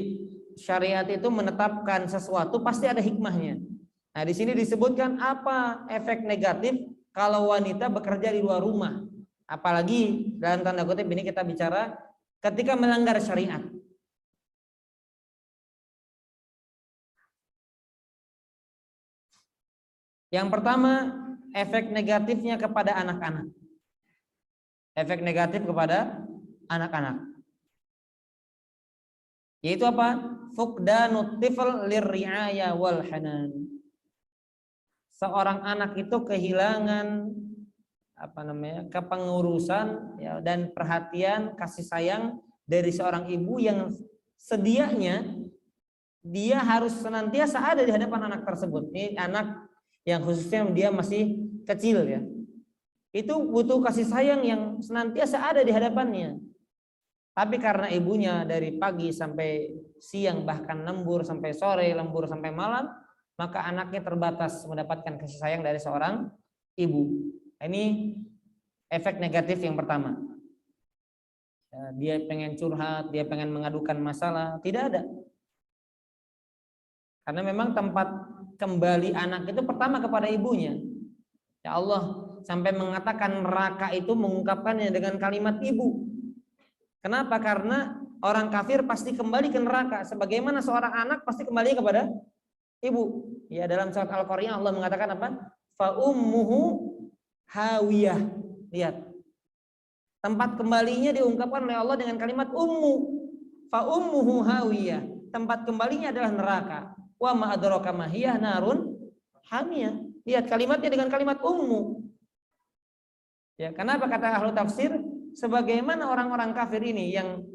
syariat itu menetapkan sesuatu pasti ada hikmahnya. Nah, di sini disebutkan apa efek negatif kalau wanita bekerja di luar rumah. Apalagi dalam tanda kutip ini kita bicara ketika melanggar syariat. Yang pertama, efek negatifnya kepada anak-anak. Efek negatif kepada anak-anak. Yaitu apa? Fuqdanut tifl lirri'aya wal hanan. Seorang anak itu kehilangan kepengurusan ya, dan perhatian kasih sayang dari seorang ibu yang sedianya dia harus senantiasa ada di hadapan anak tersebut. Ini anak yang khususnya dia masih kecil ya. Itu butuh kasih sayang yang senantiasa ada di hadapannya. Tapi karena ibunya dari pagi sampai siang bahkan lembur sampai sore, lembur sampai malam, maka anaknya terbatas mendapatkan kasih sayang dari seorang ibu. Ini efek negatif yang pertama. Dia pengen curhat, dia pengen mengadukan masalah, tidak ada. Karena memang tempat kembali anak itu pertama kepada ibunya. Ya Allah sampai mengatakan neraka itu mengungkapkannya dengan kalimat ibu. Kenapa? Karena orang kafir pasti kembali ke neraka. Sebagaimana seorang anak pasti kembali kepada ibu. Ya dalam surat Al-Qari'ah Allah mengatakan apa? Fa ummuhu hawiyah. Lihat. Tempat kembalinya diungkapkan oleh Allah dengan kalimat ummu. Fa ummuhu hawiyah. Tempat kembalinya adalah neraka. Wa ma adraka ma hiya narun hamiyah. Lihat kalimatnya dengan kalimat ummu. Ya, kenapa kata ahlu tafsir? Sebagaimana orang-orang kafir ini yang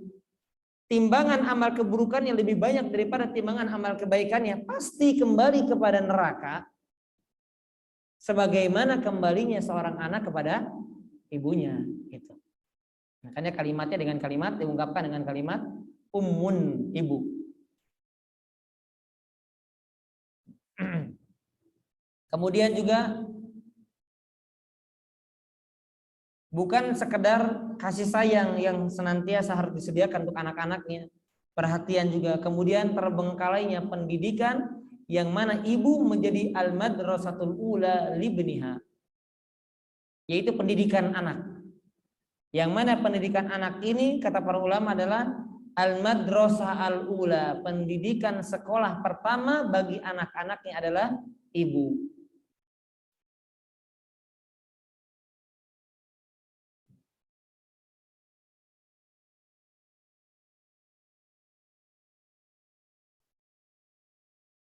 timbangan amal keburukannya lebih banyak daripada timbangan amal kebaikannya, pasti kembali kepada neraka. Sebagaimana kembalinya seorang anak kepada ibunya, gitu. Makanya kalimatnya dengan kalimat diungkapkan dengan kalimat ummun, ibu. Kemudian juga bukan sekedar kasih sayang yang senantiasa harus disediakan untuk anak-anaknya, perhatian juga, kemudian terbengkalainya pendidikan yang mana ibu menjadi al-madrasatul ula libniha, yaitu pendidikan anak. Yang mana pendidikan anak ini kata para ulama adalah al-madrasah al-ula, pendidikan sekolah pertama bagi anak-anaknya adalah ibu.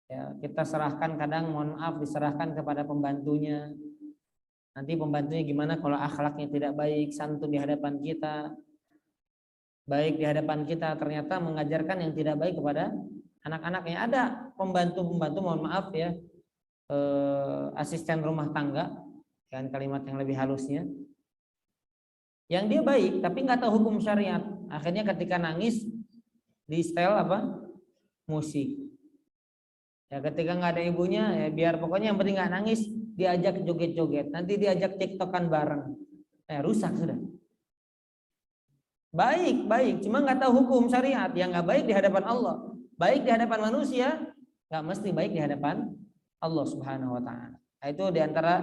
Ya, kita serahkan kadang mohon maaf diserahkan kepada pembantunya. Nanti pembantunya gimana kalau akhlaknya tidak baik, santun di hadapan kita, baik di hadapan kita, ternyata mengajarkan yang tidak baik kepada anak-anaknya. Ada pembantu-pembantu, mohon maaf ya, asisten rumah tangga, dengan kalimat yang lebih halusnya, yang dia baik tapi nggak tahu hukum syariat. Akhirnya ketika nangis di setel apa, musik. Ya ketika nggak ada ibunya, ya biar pokoknya yang penting nggak nangis, diajak joget-joget, nanti diajak tiktokan bareng, rusak sudah. Baik, cuma nggak tahu hukum syariat, yang nggak baik di hadapan Allah, baik di hadapan manusia, nggak mesti baik di hadapan Allah Subhanahu Wa Taala. Nah, itu diantara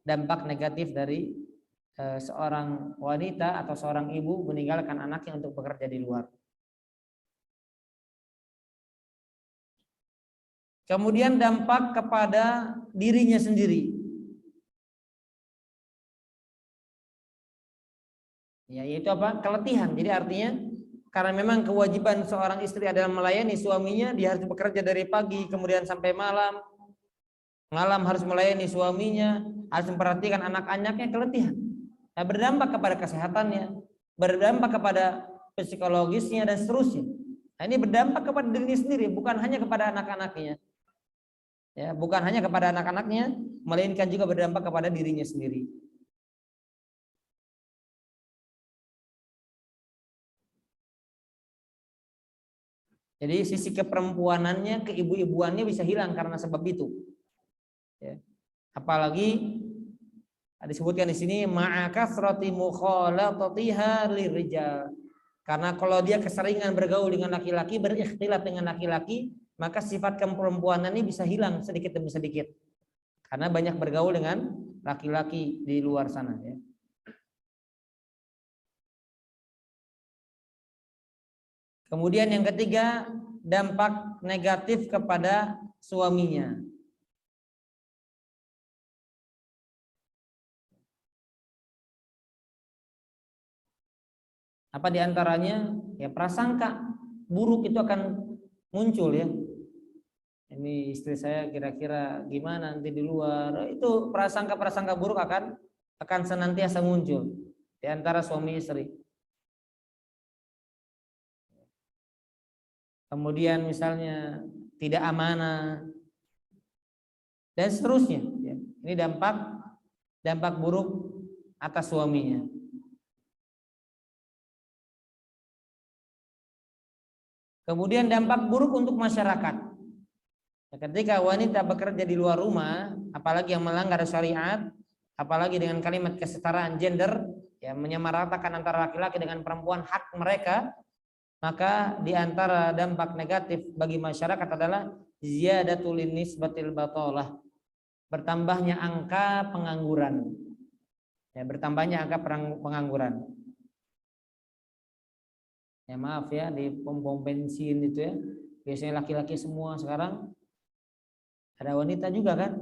dampak negatif dari seorang wanita atau seorang ibu meninggalkan anaknya untuk bekerja di luar. Kemudian dampak kepada dirinya sendiri. Ya, yaitu apa? Keletihan. Jadi artinya karena memang kewajiban seorang istri adalah melayani suaminya, dia harus bekerja dari pagi kemudian sampai malam. Malam harus melayani suaminya, harus memperhatikan anak-anaknya, keletihan. Nah, berdampak kepada kesehatannya, berdampak kepada psikologisnya dan seterusnya. Nah, ini berdampak kepada dirinya sendiri, bukan hanya kepada anak-anaknya. Ya, bukan hanya kepada anak-anaknya, melainkan juga berdampak kepada dirinya sendiri. Jadi sisi keperempuanannya, keibu-ibuannya bisa hilang karena sebab itu. Ya. Apalagi disebutkan di sini ma'akasrati mukhalatatiha lirijal. Karena kalau dia keseringan bergaul dengan laki-laki, berikhtilat dengan laki-laki, maka sifat keperempuanan ini bisa hilang sedikit demi sedikit. Karena banyak bergaul dengan laki-laki di luar sana, ya. Kemudian yang ketiga, dampak negatif kepada suaminya. Apa diantaranya? Ya prasangka buruk itu akan muncul, ya. Ini istri saya kira-kira gimana nanti di luar. Itu prasangka-prasangka buruk akan senantiasa muncul di antara suami istri. Kemudian misalnya tidak amanah dan seterusnya, ya. Ini dampak buruk atas suaminya. Kemudian dampak buruk untuk masyarakat. Ketika wanita bekerja di luar rumah, apalagi yang melanggar syariat, apalagi dengan kalimat kesetaraan gender, ya, menyamaratakan antara laki-laki dengan perempuan hak mereka, maka di antara dampak negatif bagi masyarakat adalah ziyadatul nisbatil batalah, bertambahnya angka pengangguran. Ya, bertambahnya angka pengangguran. Ya maaf ya, di pom-pom bensin itu ya, biasanya laki-laki semua, sekarang ada wanita juga kan.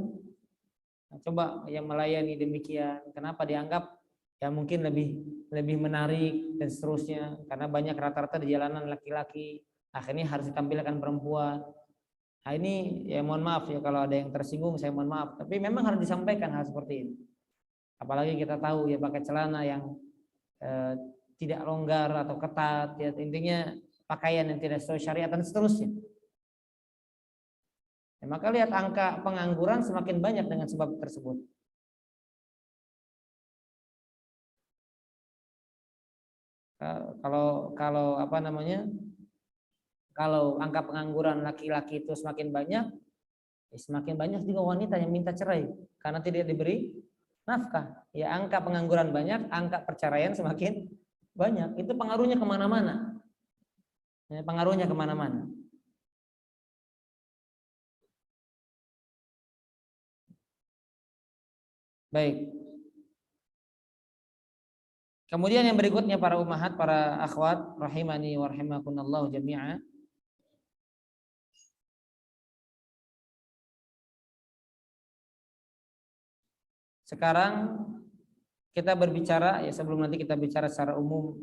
Nah, coba yang melayani demikian, kenapa dianggap ya mungkin lebih menarik dan seterusnya, karena banyak rata-rata di jalanan laki-laki, akhirnya harus ditampilkan perempuan. Nah ini ya mohon maaf ya kalau ada yang tersinggung, saya mohon maaf, tapi memang harus disampaikan hal seperti ini. Apalagi kita tahu ya pakai celana yang tidak longgar atau ketat, ya intinya pakaian yang tidak sesuai syariat dan seterusnya. Ya, maka lihat angka pengangguran semakin banyak dengan sebab tersebut. Kalau apa namanya? Kalau angka pengangguran laki-laki itu semakin banyak, ya semakin banyak juga wanita yang minta cerai karena tidak diberi nafkah. Ya angka pengangguran banyak, angka perceraian semakin banyak. Itu pengaruhnya kemana-mana. Ya, pengaruhnya kemana-mana. Baik. Kemudian yang berikutnya para ummahat, para akhwat rahimani wa rahimakumullah jami'a. Sekarang kita berbicara ya, sebelum nanti kita bicara secara umum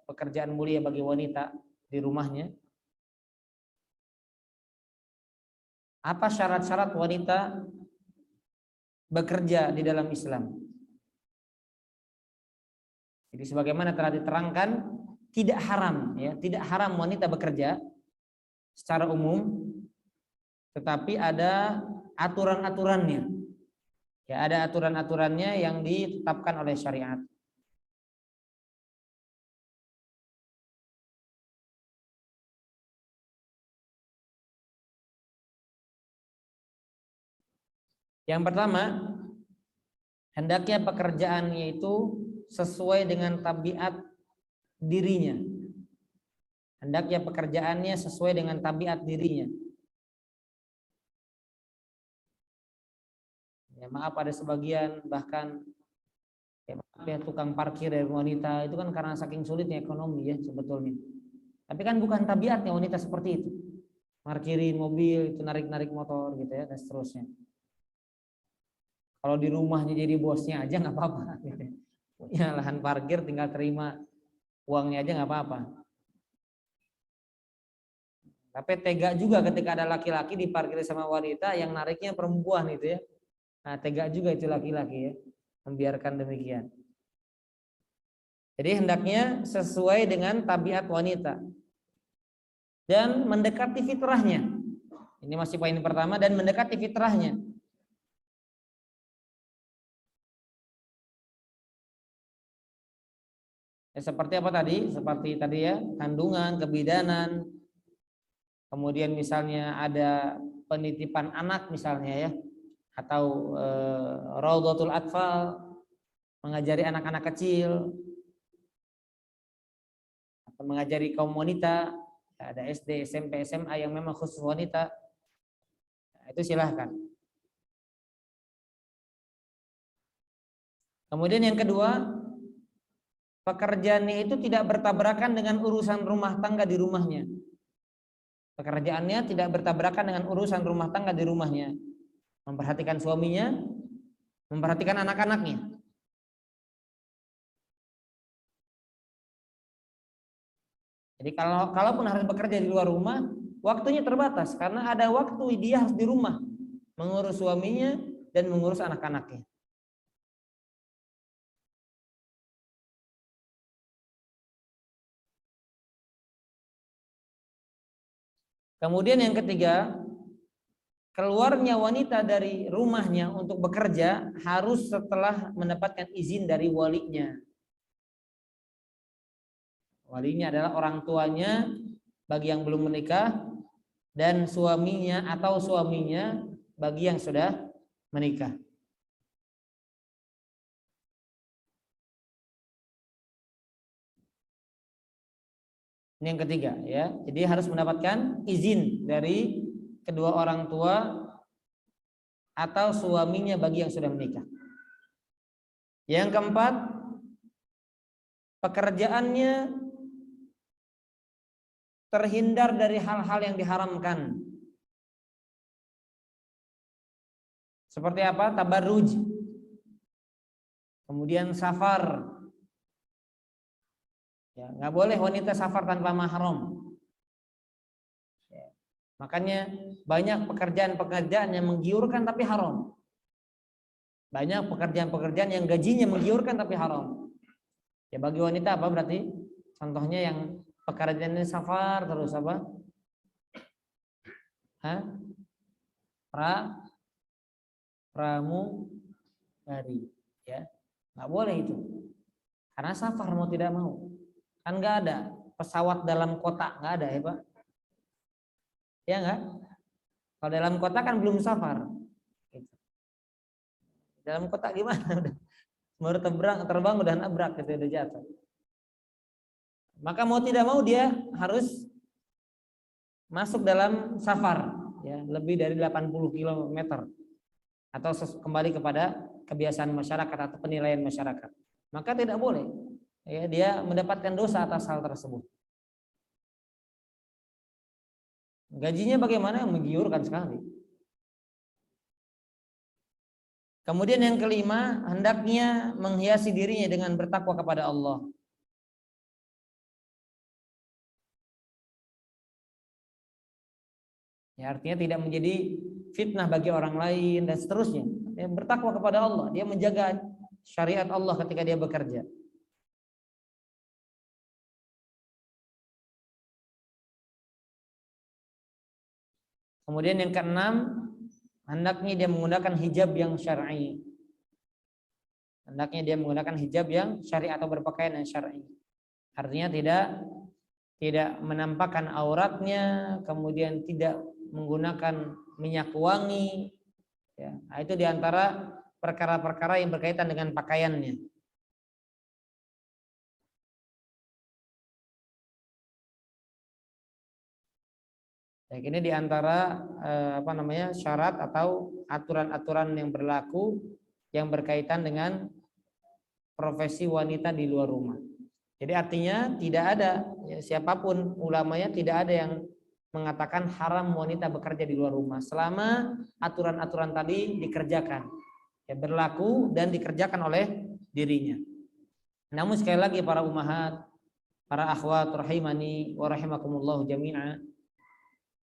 pekerjaan mulia bagi wanita di rumahnya. Apa syarat-syarat wanita bekerja di dalam Islam? Jadi sebagaimana telah diterangkan, tidak haram ya, tidak haram wanita bekerja secara umum, tetapi ada aturan-aturannya. Ya, ada aturan-aturannya yang ditetapkan oleh syariat. Yang pertama, hendaknya pekerjaannya itu sesuai dengan tabiat dirinya. Hendaknya pekerjaannya sesuai dengan tabiat dirinya. Ya, maaf ada sebagian bahkan ya, tukang parkir dari wanita itu kan karena saking sulitnya ekonomi ya sebetulnya. Tapi kan bukan tabiatnya wanita seperti itu. Parkirin mobil, itu narik-narik motor gitu ya dan seterusnya. Kalau di rumahnya jadi bosnya aja nggak apa-apa. Punya lahan parkir tinggal terima uangnya aja nggak apa-apa. Tapi tega juga ketika ada laki-laki diparkir sama wanita yang nariknya perempuan itu ya. Nah, tega juga itu laki-laki ya, membiarkan demikian. Jadi hendaknya sesuai dengan tabiat wanita dan mendekati fitrahnya. Ini masih poin pertama, dan mendekati fitrahnya. Ya, seperti apa tadi? Seperti tadi ya, kandungan, kebidanan. Kemudian misalnya ada penitipan anak misalnya ya, atau Raudhatul Atfal, mengajari anak-anak kecil, atau mengajari kaum wanita, ada SD, SMP, SMA yang memang khusus wanita, itu silahkan. Kemudian yang kedua, pekerjaannya itu tidak bertabrakan dengan urusan rumah tangga di rumahnya. Pekerjaannya tidak bertabrakan dengan urusan rumah tangga di rumahnya. Memperhatikan suaminya, memperhatikan anak-anaknya. Jadi kalaupun harus bekerja di luar rumah, waktunya terbatas karena ada waktu dia harus di rumah mengurus suaminya dan mengurus anak-anaknya. Kemudian yang ketiga, keluarnya wanita dari rumahnya untuk bekerja harus setelah mendapatkan izin dari walinya. Walinya adalah orang tuanya bagi yang belum menikah, dan suaminya atau suaminya bagi yang sudah menikah. Ini yang ketiga ya. Jadi harus mendapatkan izin dari kedua orang tua atau suaminya bagi yang sudah menikah. Yang keempat, pekerjaannya terhindar dari hal-hal yang diharamkan. Seperti apa? Tabarruj. Kemudian safar. Ya, nggak boleh wanita safar tanpa mahram. Ya. Makanya banyak pekerjaan-pekerjaan yang menggiurkan tapi haram. Banyak pekerjaan-pekerjaan yang gajinya menggiurkan tapi haram. Ya, bagi wanita apa berarti? Contohnya yang pekerjaannya safar terus apa? Hah? Pramugari. Ya, nggak boleh itu. Karena safar mau tidak mau. Kan nggak ada pesawat dalam kota, nggak ada ya Pak? Ya nggak? Kalau dalam kota kan belum safar. Dalam kota gimana? Baru terbang udah nabrak gitu, udah jatuh. Maka mau tidak mau dia harus masuk dalam safar, ya lebih dari 80 km atau kembali kepada kebiasaan masyarakat atau penilaian masyarakat. Maka tidak boleh. Ya, dia mendapatkan dosa atas hal tersebut. Gajinya bagaimana? Menggiurkan sekali. Kemudian yang kelima, hendaknya menghiasi dirinya dengan bertakwa kepada Allah. Ya, artinya tidak menjadi fitnah bagi orang lain dan seterusnya. Dia bertakwa kepada Allah, dia menjaga syariat Allah ketika dia bekerja. Kemudian yang keenam, hendaknya dia menggunakan hijab yang syar'i. Hendaknya dia menggunakan hijab yang syar'i atau berpakaian yang syar'i. Artinya tidak menampakkan auratnya, kemudian tidak menggunakan minyak wangi. Ya, itu diantara perkara-perkara yang berkaitan dengan pakaiannya. Ya, ini diantara syarat atau aturan-aturan yang berlaku yang berkaitan dengan profesi wanita di luar rumah. Jadi artinya tidak ada, ya, siapapun ulamanya tidak ada yang mengatakan haram wanita bekerja di luar rumah selama aturan-aturan tadi dikerjakan, ya, berlaku dan dikerjakan oleh dirinya. Namun sekali lagi para ummahat, para akhwat rahimani wa rahimakumullah jami'a,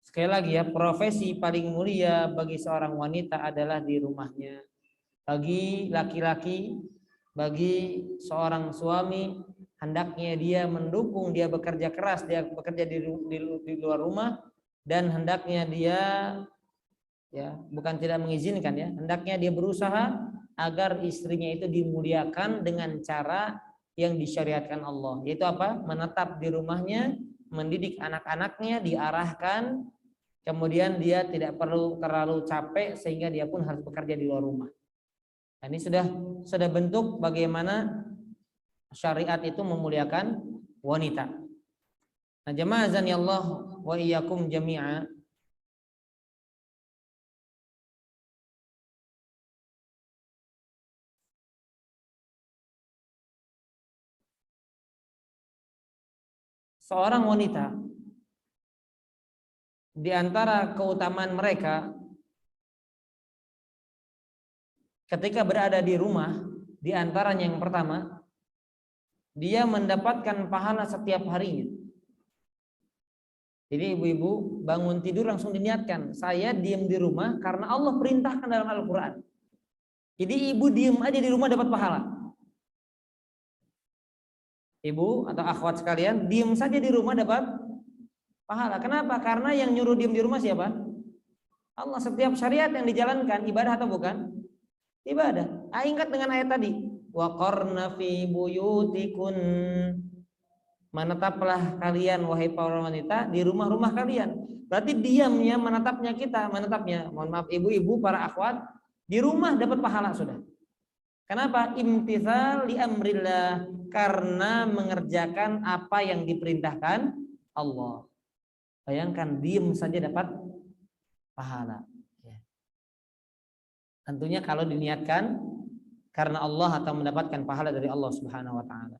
sekali lagi ya, profesi paling mulia bagi seorang wanita adalah di rumahnya. Bagi laki-laki, bagi seorang suami, hendaknya dia mendukung, dia bekerja keras, dia bekerja di luar rumah, dan hendaknya dia, ya, bukan tidak mengizinkan, ya, hendaknya dia berusaha agar istrinya itu dimuliakan dengan cara yang disyariatkan Allah, yaitu apa? Menetap di rumahnya, mendidik anak-anaknya, diarahkan, kemudian dia tidak perlu terlalu capek sehingga dia pun harus bekerja di luar rumah. Nah, ini sudah bentuk bagaimana syariat itu memuliakan wanita. Nah, jamaah azanillah wa iyyakum jami'a. Seorang wanita, di antara keutamaan mereka ketika berada di rumah, di antaranya yang pertama, dia mendapatkan pahala setiap harinya. Jadi ibu-ibu bangun tidur langsung diniatkan, saya diam di rumah karena Allah perintahkan dalam Al-Quran. Jadi ibu diam aja di rumah dapat pahala. Ibu atau akhwat sekalian, diam saja di rumah dapat pahala. Kenapa? Karena yang nyuruh diam di rumah siapa? Allah. Setiap syariat yang dijalankan ibadah atau bukan? Ibadah. Ingat dengan ayat tadi, wa qarna fi buyutikun, menetaplah kalian wahai para wanita di rumah-rumah kalian. Berarti diamnya, menetapnya, mohon maaf ibu-ibu, para akhwat, di rumah dapat pahala sudah. Kenapa? Imtithal li amrillah, karena mengerjakan apa yang diperintahkan Allah. Bayangkan, diam saja dapat pahala. Tentunya kalau diniatkan karena Allah atau mendapatkan pahala dari Allah Subhanahu wa taala.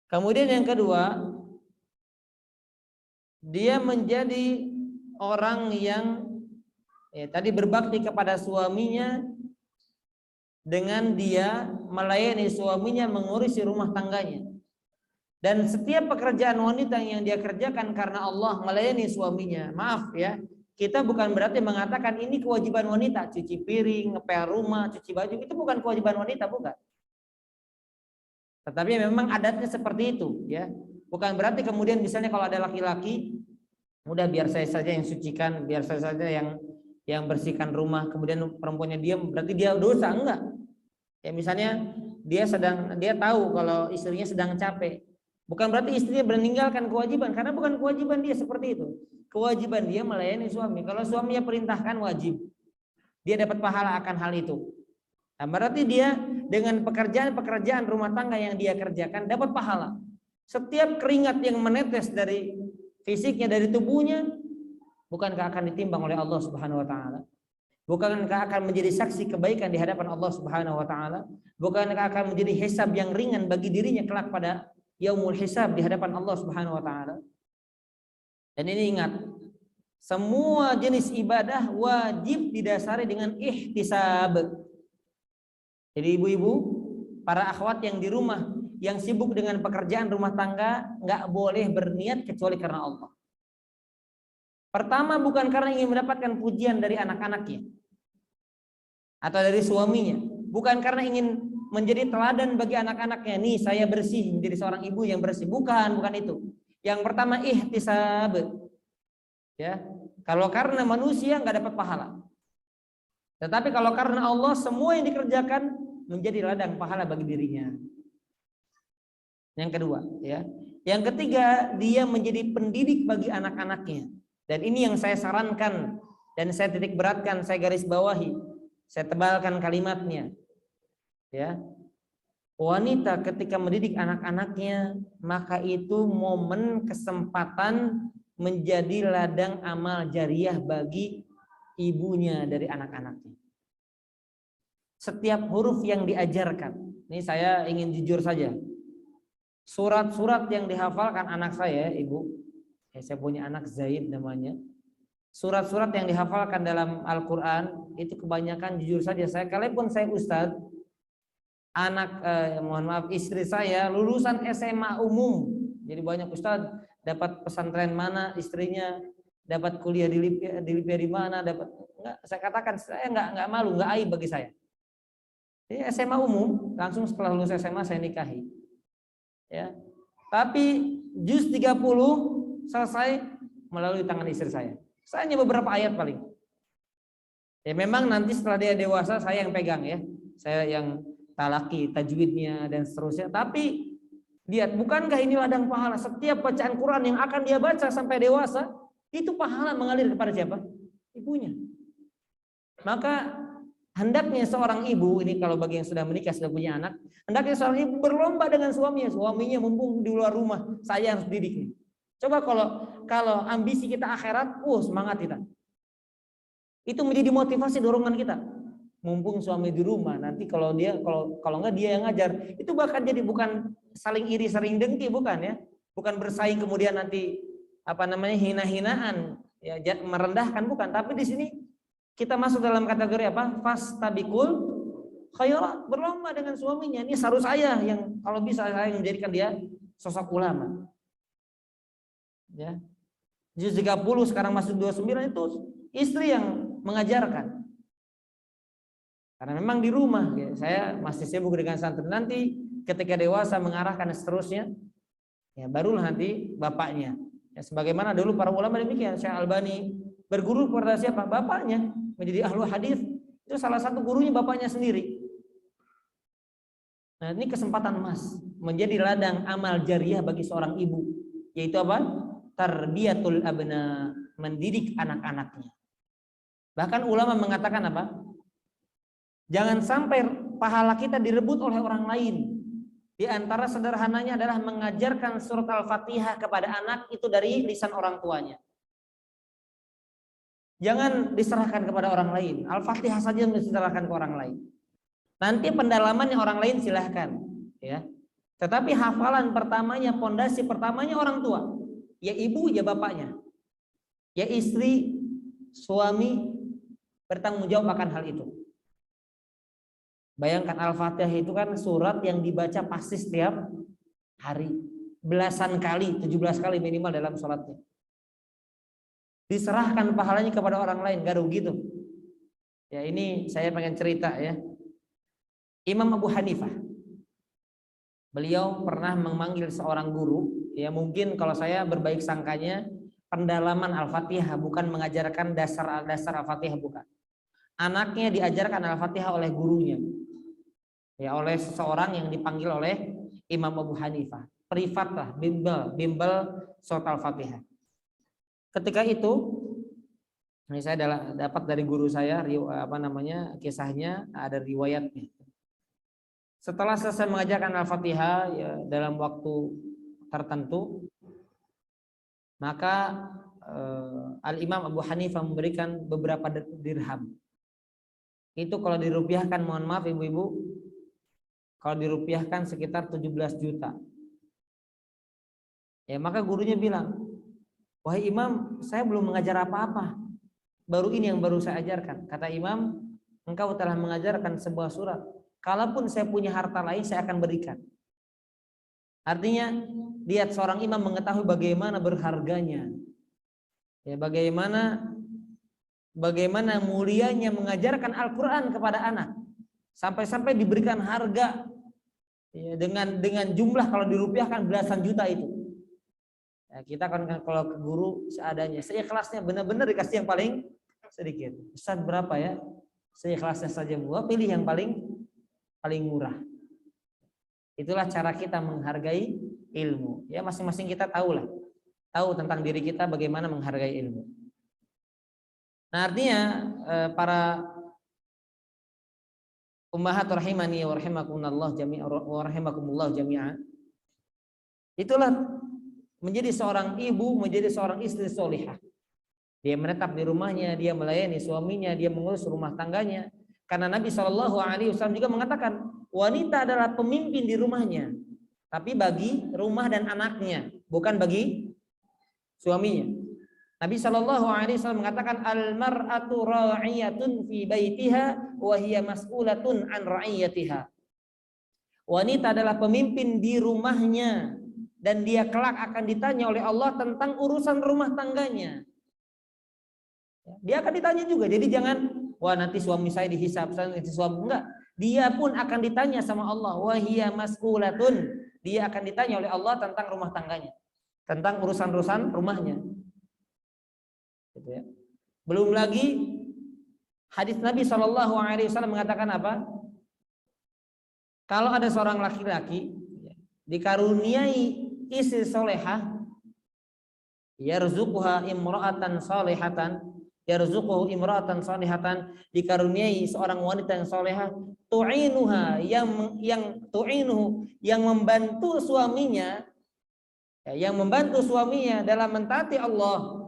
Kemudian yang kedua, dia menjadi orang yang tadi berbakti kepada suaminya dengan dia melayani suaminya, mengurusi rumah tangganya. Dan setiap pekerjaan wanita yang dia kerjakan karena Allah, melayani suaminya. Maaf ya, kita bukan berarti mengatakan ini kewajiban wanita, cuci piring, ngepel rumah, cuci baju, itu bukan kewajiban wanita, bukan. Tetapi memang adatnya seperti itu, ya. Bukan berarti kemudian misalnya kalau ada laki-laki, udah biar saya saja yang sucikan, biar saya saja yang bersihkan rumah, kemudian perempuannya diam, berarti dia dosa, enggak. Ya misalnya dia tahu kalau istrinya sedang capek. Bukan berarti istrinya meninggalkan kewajiban, karena bukan kewajiban dia seperti itu. Kewajiban dia melayani suami. Kalau suaminya perintahkan, wajib. Dia dapat pahala akan hal itu. Nah, berarti dia dengan pekerjaan rumah tangga yang dia kerjakan dapat pahala. Setiap keringat yang menetes dari fisiknya, dari tubuhnya, bukankah akan ditimbang oleh Allah Subhanahu wa taala? Bukankah akan menjadi saksi kebaikan di hadapan Allah Subhanahu wa taala? Bukankah akan menjadi hisab yang ringan bagi dirinya kelak pada yaumul hisab di hadapan Allah Subhanahu wa taala? Dan ini ingat, semua jenis ibadah wajib didasari dengan ihtisab. Jadi ibu-ibu, para akhwat yang di rumah, yang sibuk dengan pekerjaan rumah tangga, nggak boleh berniat kecuali karena Allah. Pertama, bukan karena ingin mendapatkan pujian dari anak-anaknya atau dari suaminya, bukan karena ingin menjadi teladan bagi anak-anaknya, nih saya bersih, menjadi seorang ibu yang bersih, bukan itu. Yang pertama ihtisab. Ya, kalau karena manusia nggak dapat pahala. Tetapi kalau karena Allah, semua yang dikerjakan menjadi ladang pahala bagi dirinya. Yang kedua, ya. Yang ketiga, dia menjadi pendidik bagi anak-anaknya. Dan ini yang saya sarankan dan saya titik beratkan, saya garis bawahi, saya tebalkan kalimatnya. Ya. Wanita ketika mendidik anak-anaknya, maka itu momen kesempatan menjadi ladang amal jariah bagi ibunya dari anak-anaknya. Setiap huruf yang diajarkan, ini saya ingin jujur saja, surat-surat yang dihafalkan anak saya, ibu, saya punya anak Zaid namanya, surat-surat yang dihafalkan dalam Al-Quran itu kebanyakan, jujur saja, saya kalaupun saya ustadz, anak mohon maaf istri saya lulusan SMA umum, jadi banyak ustadz dapat pesantren mana istrinya, dapat kuliah di Libya di mana, dapat enggak, saya katakan saya enggak malu, enggak aib bagi saya. Jadi SMA umum, langsung setelah lulus SMA saya nikahi. Ya. Tapi juz 30 selesai melalui tangan istri saya. Saya hanya beberapa ayat paling. Ya memang nanti setelah dia dewasa saya yang pegang ya. Saya yang talaki, tajwidnya dan seterusnya. Tapi lihat, bukankah ini ladang pahala? Setiap bacaan Quran yang akan dia baca sampai dewasa, itu pahala mengalir kepada siapa? Ibunya. Maka hendaknya seorang ibu, ini kalau bagi yang sudah menikah, sudah punya anak, hendaknya seorang ibu berlomba dengan suaminya. Suaminya mumpung di luar rumah, saya harus didik nih. Coba kalau ambisi kita akhirat, semangat kita. Itu menjadi motivasi, dorongan kita. Mumpung suami di rumah, nanti kalau enggak dia yang ngajar, itu bahkan jadi bukan saling iri, saling dengki, bukan ya, bukan bersaing kemudian nanti hina-hinaan, ya merendahkan, bukan. Tapi di sini kita masuk dalam kategori apa? Fastabikul khairat, berlomba dengan suaminya. Ini seharus saya yang kalau bisa saya menjadikan dia sosok ulama. Ya. Juz 30 sekarang masuk 29 itu istri yang mengajarkan. Karena memang di rumah ya, saya masih sibuk dengan santri, nanti ketika dewasa mengarahkan dan seterusnya, ya barulah nanti bapaknya. Ya, sebagaimana dulu para ulama demikian, Syekh Albani berguru kepada siapa? Bapaknya, menjadi ahlu hadis. Itu salah satu gurunya bapaknya sendiri. Nah, ini kesempatan emas menjadi ladang amal jariah bagi seorang ibu, yaitu apa? Tarbiyatul abna, mendidik anak-anaknya. Bahkan ulama mengatakan apa? Jangan sampai pahala kita direbut oleh orang lain. Di antara sederhananya adalah mengajarkan surat Al-Fatihah kepada anak itu dari lisan orang tuanya. Jangan diserahkan kepada orang lain. Al-Fatihah saja diserahkan ke orang lain. Nanti pendalamannya orang lain silahkan, ya. Tetapi hafalan pertamanya, pondasi pertamanya orang tua, ya ibu, ya bapaknya, ya istri, suami bertanggung jawab akan hal itu. Bayangkan Al-Fatihah itu kan surat yang dibaca pasti setiap hari, belasan kali, 17 kali minimal dalam sholatnya. Diserahkan pahalanya kepada orang lain, gak rugi tuh. Ya ini saya pengen cerita ya. Imam Abu Hanifah, beliau pernah memanggil seorang guru, ya mungkin kalau saya berbaik sangkanya pendalaman Al-Fatihah, bukan mengajarkan dasar-dasar Al-Fatihah, bukan. Anaknya diajarkan Al-Fatihah oleh gurunya, ya oleh seseorang yang dipanggil oleh Imam Abu Hanifah, privat lah, bimbel surat Al-Fatihah. Ketika itu, ini saya dapat dari guru saya, kisahnya ada riwayatnya. Setelah selesai mengajarkan Al-Fatihah ya, dalam waktu tertentu, maka Al-Imam Abu Hanifah memberikan beberapa dirham. Itu kalau dirupiahkan, mohon maaf ibu-ibu, kalau dirupiahkan sekitar 17 juta. Ya, maka gurunya bilang, "Wahai Imam, saya belum mengajar apa-apa. Baru ini yang baru saya ajarkan." Kata Imam, "Engkau telah mengajarkan sebuah surat. Kalaupun saya punya harta lain, saya akan berikan." Artinya, lihat seorang imam mengetahui bagaimana berharganya, ya bagaimana mulianya mengajarkan Al-Quran kepada anak, sampai-sampai diberikan harga ya, dengan jumlah kalau dirupiahkan belasan juta itu. Ya, kita kan kalau ke guru seadanya, seikhlasnya, benar-benar dikasih yang paling sedikit. Ustaz berapa ya? Seikhlasnya saja Bu, pilih yang paling murah. Itulah cara kita menghargai ilmu. Ya masing-masing kita tahu tentang diri kita bagaimana menghargai ilmu. Nah artinya para ummahat rahimani wa rahimakumullah jami'an, itulah menjadi seorang ibu, menjadi seorang istri solihah. Dia menetap di rumahnya, dia melayani suaminya, dia mengurus rumah tangganya. Karena Nabi SAW juga mengatakan wanita adalah pemimpin di rumahnya, tapi bagi rumah dan anaknya, bukan bagi suaminya. Nabi SAW mengatakan al-mar'atu ra'iyatun fi baitiha wa hiya mas'ulatun an ra'iyatiha. Wanita adalah pemimpin di rumahnya dan dia kelak akan ditanya oleh Allah tentang urusan rumah tangganya. Dia akan ditanya juga. Jadi jangan nanti suami saya dihisab, nanti suami enggak. Dia pun akan ditanya sama Allah, wa hiya mas'ulatun. Dia akan ditanya oleh Allah tentang rumah tangganya, tentang urusan-urusan rumahnya. Gitu ya. Belum lagi hadis Nabi SAW mengatakan apa? Kalau ada seorang laki-laki dikaruniai istri solehah, yarzuquha imra'atan salihatan, yarzuquhu imra'atan salihatan, dikaruniai seorang wanita yang solehah, tu'inuha, yang tu'inuhu, yang membantu suaminya, yang membantu suaminya dalam mentaati Allah,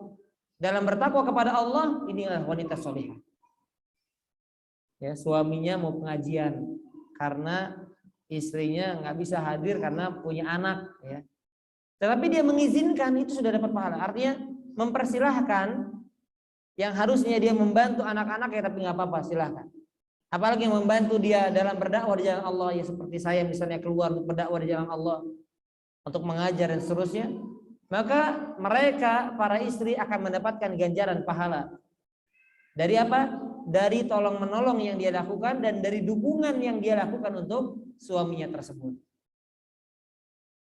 dalam bertakwa kepada Allah, inilah wanita solihah. Ya, suaminya mau pengajian karena istrinya nggak bisa hadir karena punya anak, ya. Tetapi dia mengizinkan, itu sudah dapat pahala. Artinya mempersilahkan yang harusnya dia membantu anak-anak ya, tapi nggak apa-apa, silahkan. Apalagi yang membantu dia dalam berdakwah di jalan Allah, ya seperti saya misalnya keluar untuk berdakwah di jalan Allah, untuk mengajar dan seterusnya. Maka mereka para istri akan mendapatkan ganjaran pahala. Dari apa? Dari tolong menolong yang dia lakukan dan dari dukungan yang dia lakukan untuk suaminya tersebut.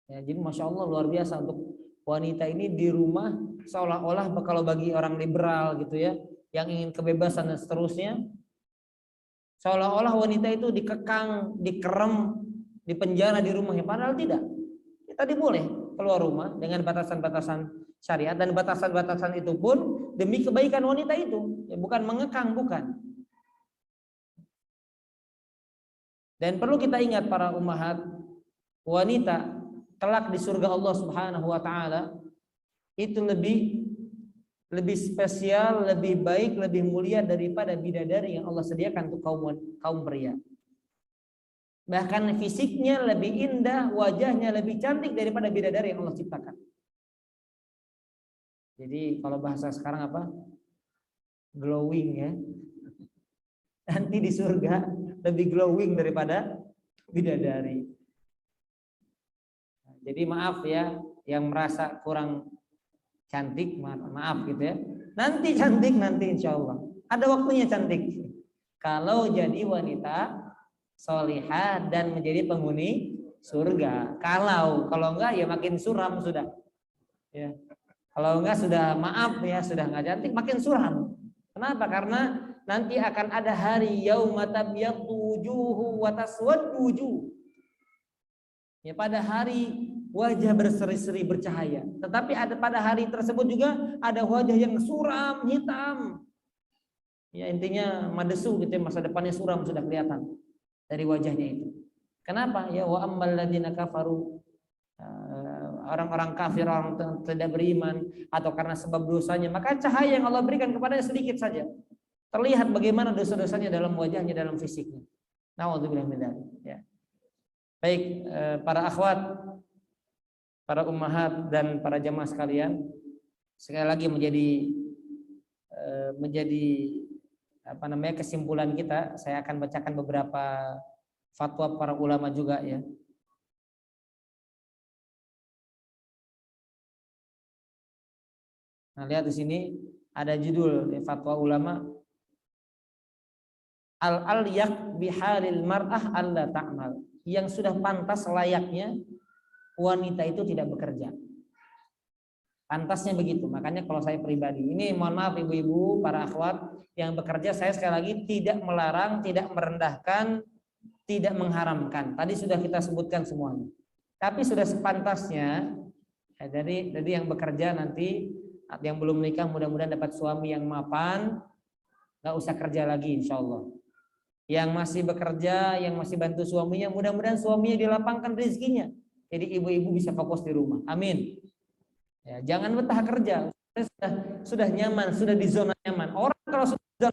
Ya, jadi masya Allah luar biasa untuk wanita ini di rumah seolah-olah kalau bagi orang liberal gitu ya, yang ingin kebebasan dan seterusnya, seolah-olah wanita itu dikekang, dikerem, dipenjara di rumahnya. Padahal tidak. Tadi boleh keluar rumah dengan batasan-batasan syariat, dan batasan-batasan itu pun demi kebaikan wanita itu, ya, bukan mengekang, bukan. Dan perlu kita ingat para ummahat, wanita kelak di surga Allah Subhanahu wa taala itu lebih spesial, lebih baik, lebih mulia daripada bidadari yang Allah sediakan untuk kaum pria. Bahkan fisiknya lebih indah, wajahnya lebih cantik daripada bidadari yang Allah ciptakan. Jadi kalau bahasa sekarang apa? Glowing, ya. Nanti di surga lebih glowing daripada bidadari. Jadi maaf ya, yang merasa kurang cantik, maaf gitu ya. Nanti cantik, nanti insya Allah. Ada waktunya cantik. Kalau jadi wanita solihah dan menjadi penghuni surga. Kalau enggak ya makin suram sudah. Ya. Kalau enggak sudah maaf ya, sudah enggak cantik, makin suram. Kenapa? Karena nanti akan ada hari yauma tabyaddu wujuhu wa taswaddu wujuh. Ya, pada hari wajah berseri-seri bercahaya. Tetapi pada hari tersebut juga ada wajah yang suram, hitam. Ya intinya madesu gitu, masa depannya suram sudah kelihatan dari wajahnya itu. Kenapa? Ya wa ammal ladzina kafaru, orang-orang kafir, orang tidak beriman, atau karena sebab dosanya, maka cahaya yang Allah berikan kepadanya sedikit saja. Terlihat bagaimana dosa-dosanya dalam wajahnya, dalam fisiknya. Nauzubillah min dzalik, ya. Baik, para akhwat, para ummahat dan para jamaah sekalian, sekali lagi menjadi kesimpulan kita, saya akan bacakan beberapa fatwa para ulama juga ya. Nah, lihat di sini ada judul fatwa ulama, al-alyak bihalil mar'ah alla ta'mal. Yang sudah pantas layaknya wanita itu tidak bekerja. Pantasnya begitu. Makanya kalau saya pribadi, ini mohon maaf ibu-ibu, para akhwat yang bekerja, saya sekali lagi tidak melarang, tidak merendahkan, tidak mengharamkan. Tadi sudah kita sebutkan semuanya. Tapi sudah sepantasnya, ya, jadi yang bekerja nanti, yang belum menikah mudah-mudahan dapat suami yang mapan, nggak usah kerja lagi insya Allah. Yang masih bekerja, yang masih bantu suaminya, mudah-mudahan suaminya dilapangkan rezekinya. Jadi ibu-ibu bisa fokus di rumah. Amin. Ya, jangan betah kerja. Sudah nyaman, sudah di zona nyaman. Orang kalau sudah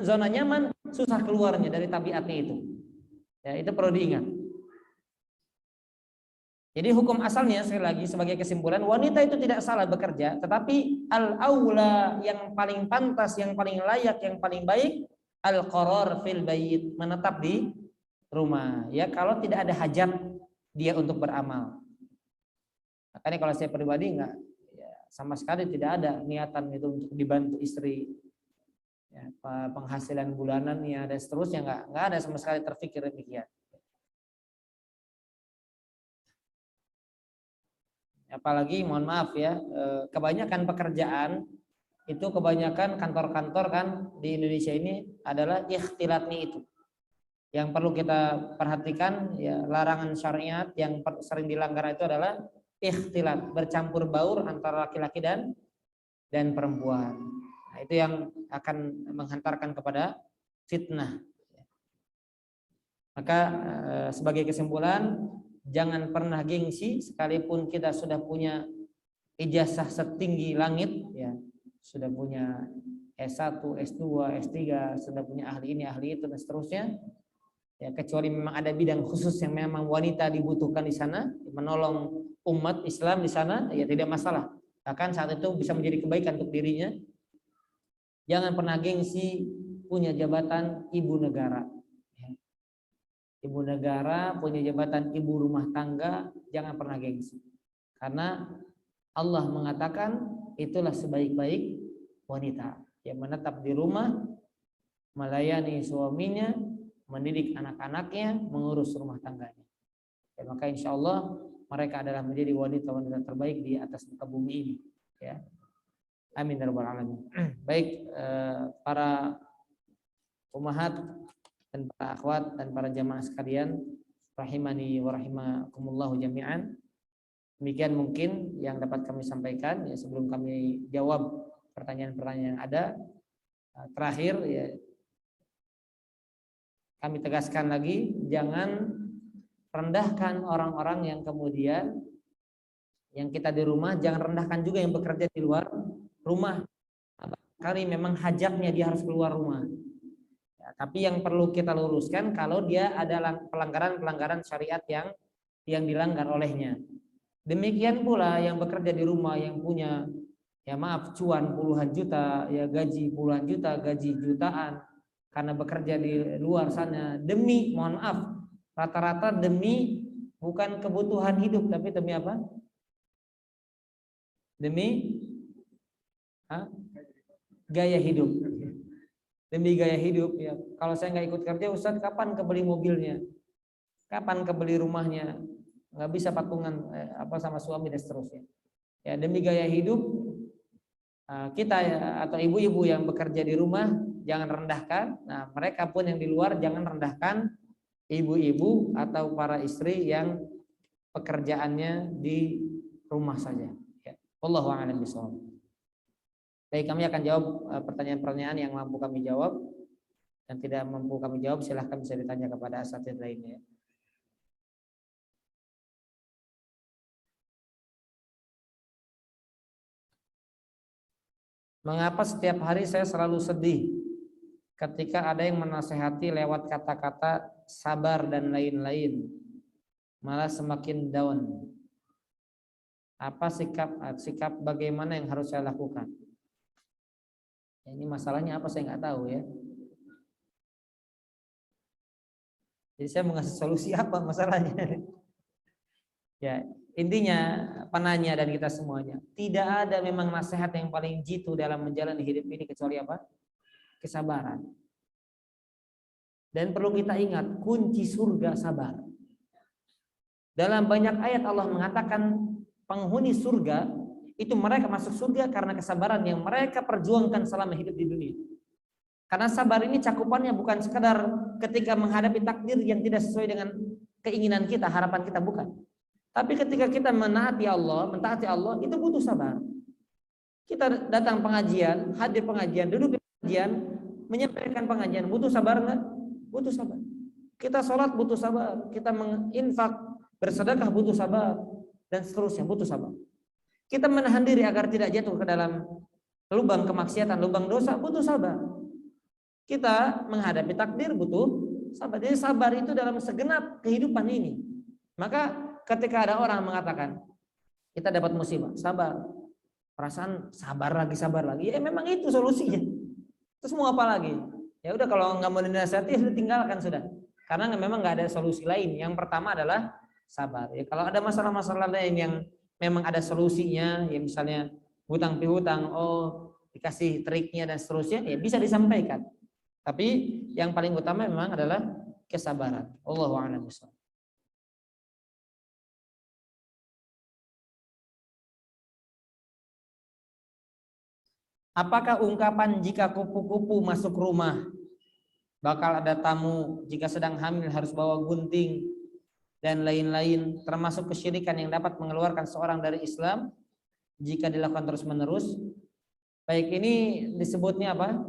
zona nyaman, susah keluarnya dari tabiatnya itu. Ya, itu perlu diingat. Jadi hukum asalnya sekali lagi sebagai kesimpulan, wanita itu tidak salah bekerja, tetapi al-aula, yang paling pantas, yang paling layak, yang paling baik, al-qarar fil bait, menetap di rumah. Ya, kalau tidak ada hajat dia untuk beramal. Makanya kalau saya pribadi enggak, ya, sama sekali tidak ada niatan itu untuk dibantu istri, ya, penghasilan bulanannya dan seterusnya, enggak ada sama sekali terpikir demikian. Apalagi mohon maaf ya, kebanyakan pekerjaan itu, kebanyakan kantor-kantor kan di Indonesia ini adalah ikhtilatnya itu. Yang perlu kita perhatikan ya, larangan syariat yang sering dilanggar itu adalah ikhtilat, bercampur baur antara laki-laki dan perempuan. Nah, itu yang akan menghantarkan kepada fitnah. Maka sebagai kesimpulan, jangan pernah gengsi sekalipun kita sudah punya ijazah setinggi langit, ya, sudah punya S1, S2, S3, sudah punya ahli ini, ahli itu dan seterusnya. Ya, kecuali memang ada bidang khusus yang memang wanita dibutuhkan di sana, menolong umat Islam di sana, ya tidak masalah. Bahkan saat itu bisa menjadi kebaikan untuk dirinya. Jangan pernah gengsi punya jabatan ibu negara. Ibu negara punya jabatan ibu rumah tangga, jangan pernah gengsi. Karena Allah mengatakan itulah sebaik-baik wanita yang menetap di rumah, melayani suaminya, mendidik anak-anaknya, mengurus rumah tangganya. Ya, maka insya Allah mereka adalah menjadi wanita-wanita terbaik di atas muka bumi ini. Ya. Amin ya rabbal alamin. Baik, para ummahat dan para akhwat dan para jamaah sekalian, rahimani wa rahimakumullahu jami'an. Demikian mungkin yang dapat kami sampaikan ya, sebelum kami jawab pertanyaan-pertanyaan yang ada. Terakhir ya, kami tegaskan lagi, jangan rendahkan orang-orang yang kemudian yang kita di rumah, jangan rendahkan juga yang bekerja di luar rumah. Kali memang hajatnya dia harus keluar rumah. Ya, tapi yang perlu kita luruskan kalau dia ada pelanggaran-pelanggaran syariat yang dilanggar olehnya. Demikian pula yang bekerja di rumah yang punya, ya maaf, cuan puluhan juta, ya gaji puluhan juta, gaji jutaan, karena bekerja di luar sana demi, mohon maaf, rata-rata demi bukan kebutuhan hidup, tapi demi apa? Demi gaya hidup. Demi gaya hidup ya. Kalau saya nggak ikut kerja, Ustaz, kapan kebeli mobilnya? Kapan kebeli rumahnya? Nggak bisa patungan sama suami dan seterusnya. Ya, demi gaya hidup kita atau ibu-ibu yang bekerja di rumah jangan rendahkan. Nah, mereka pun yang di luar jangan rendahkan ibu-ibu atau para istri yang pekerjaannya di rumah saja. Ya. Wallahu a'lam bishawab. Baik, kami akan jawab pertanyaan-pertanyaan yang mampu kami jawab, dan tidak mampu kami jawab silahkan bisa ditanya kepada asatidz lainnya. Mengapa setiap hari saya selalu sedih ketika ada yang menasehati lewat kata-kata sabar dan lain-lain, malah semakin down? Apa sikap bagaimana yang harus saya lakukan? Ini masalahnya apa saya nggak tahu ya. Jadi saya mau ngasih solusi apa masalahnya? Ya, intinya penanya dan kita semuanya, tidak ada memang nasihat yang paling jitu dalam menjalani hidup ini kecuali apa? Kesabaran. Dan perlu kita ingat, kunci surga sabar. Dalam banyak ayat Allah mengatakan penghuni surga itu mereka masuk surga karena kesabaran yang mereka perjuangkan selama hidup di dunia. Karena sabar ini cakupannya bukan sekedar ketika menghadapi takdir yang tidak sesuai dengan keinginan kita, harapan kita, bukan. Tapi ketika kita mentaati Allah, itu butuh sabar. Kita datang pengajian, hadir pengajian, duduk di pengajian, menyampaikan pengajian, butuh sabar enggak? Butuh sabar. Kita sholat butuh sabar, kita menginfak, bersedekah butuh sabar, dan seterusnya butuh sabar. Kita menahan diri agar tidak jatuh ke dalam lubang kemaksiatan, lubang dosa, butuh sabar. Kita menghadapi takdir butuh sabar. Jadi sabar itu dalam segenap kehidupan ini. Maka ketika ada orang mengatakan kita dapat musibah, sabar. Perasaan sabar lagi, ya memang itu solusinya. Terus mau apa lagi? Ya udah, kalau nggak mau dinasihati sudah tinggalkan sudah. Karena memang nggak ada solusi lain. Yang pertama adalah sabar. Ya kalau ada masalah-masalah lain yang memang ada solusinya, ya misalnya hutang pihutang, dikasih triknya dan seterusnya, ya bisa disampaikan. Tapi yang paling utama memang adalah kesabaran. Wallahu a'lam bishawab. Apakah ungkapan jika kupu-kupu masuk rumah bakal ada tamu, jika sedang hamil harus bawa gunting dan lain-lain, termasuk kesyirikan yang dapat mengeluarkan seorang dari Islam jika dilakukan terus-menerus? Baik, ini disebutnya apa?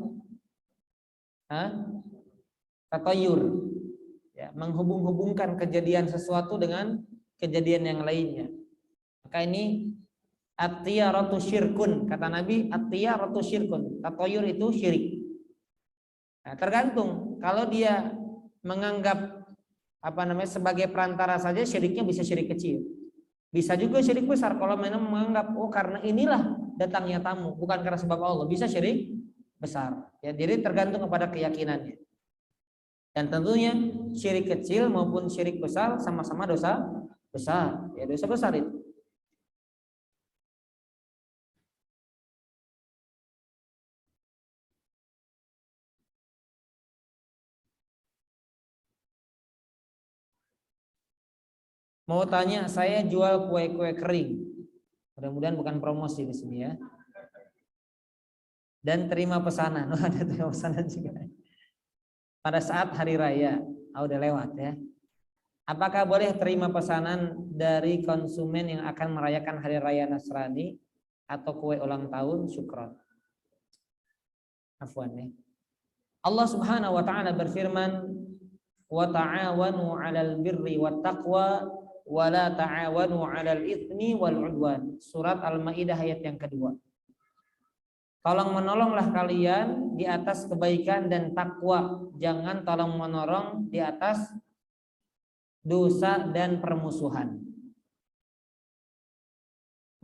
Tatayur. Ya, menghubung-hubungkan kejadian sesuatu dengan kejadian yang lainnya. Maka ini at-tiyaratu syirkun, kata Nabi, at-tiyaratu syirkun. Tatayur itu syirik. Nah, tergantung, kalau dia menganggap sebagai perantara saja, syiriknya bisa syirik kecil. Bisa juga syirik besar kalau memang menganggap karena inilah datangnya tamu, bukan karena sebab Allah, bisa syirik besar. Ya, jadi tergantung kepada keyakinannya. Dan tentunya syirik kecil maupun syirik besar sama-sama dosa besar. Ya, dosa besar itu. Mau tanya, saya jual kue-kue kering. Mudah-mudahan bukan promosi di sini ya. Dan terima pesanan. Ada terima pesanan juga. Pada saat hari raya, udah lewat ya. Apakah boleh terima pesanan dari konsumen yang akan merayakan hari raya Nasrani atau kue ulang tahun? Syukron. Afwan ya. Allah Subhanahu wa taala berfirman, "Wa ta'awanu 'alal birri wat taqwa wa la ta'awanu 'alal itsmi wal 'udwan." Surat Al-Maidah ayat yang kedua. Tolong menolonglah kalian di atas kebaikan dan takwa, jangan tolong menolong di atas dosa dan permusuhan.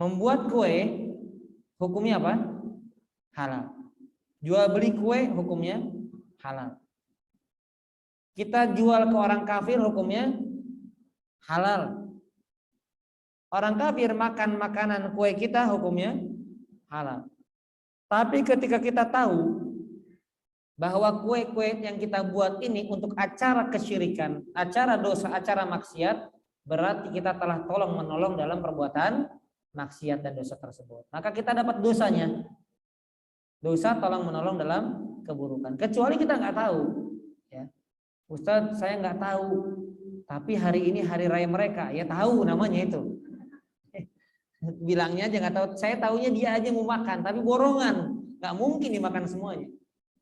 Membuat kue hukumnya apa? Halal. Jual beli kue hukumnya halal. Kita jual ke orang kafir hukumnya halal. Orang kafir makan makanan kue kita hukumnya halal. Tapi ketika kita tahu bahwa kue-kue yang kita buat ini untuk acara kesyirikan, acara dosa, acara maksiat, berarti kita telah tolong menolong dalam perbuatan maksiat dan dosa tersebut. Maka kita dapat dosanya. Dosa tolong menolong dalam keburukan. Kecuali kita nggak tahu. Ya. Ustadz, saya nggak tahu. Tapi hari ini hari raya mereka. Ya tahu namanya itu. Bilangnya aja nggak tahu. Saya tahunya dia aja mau makan, tapi borongan, nggak mungkin dimakan semuanya.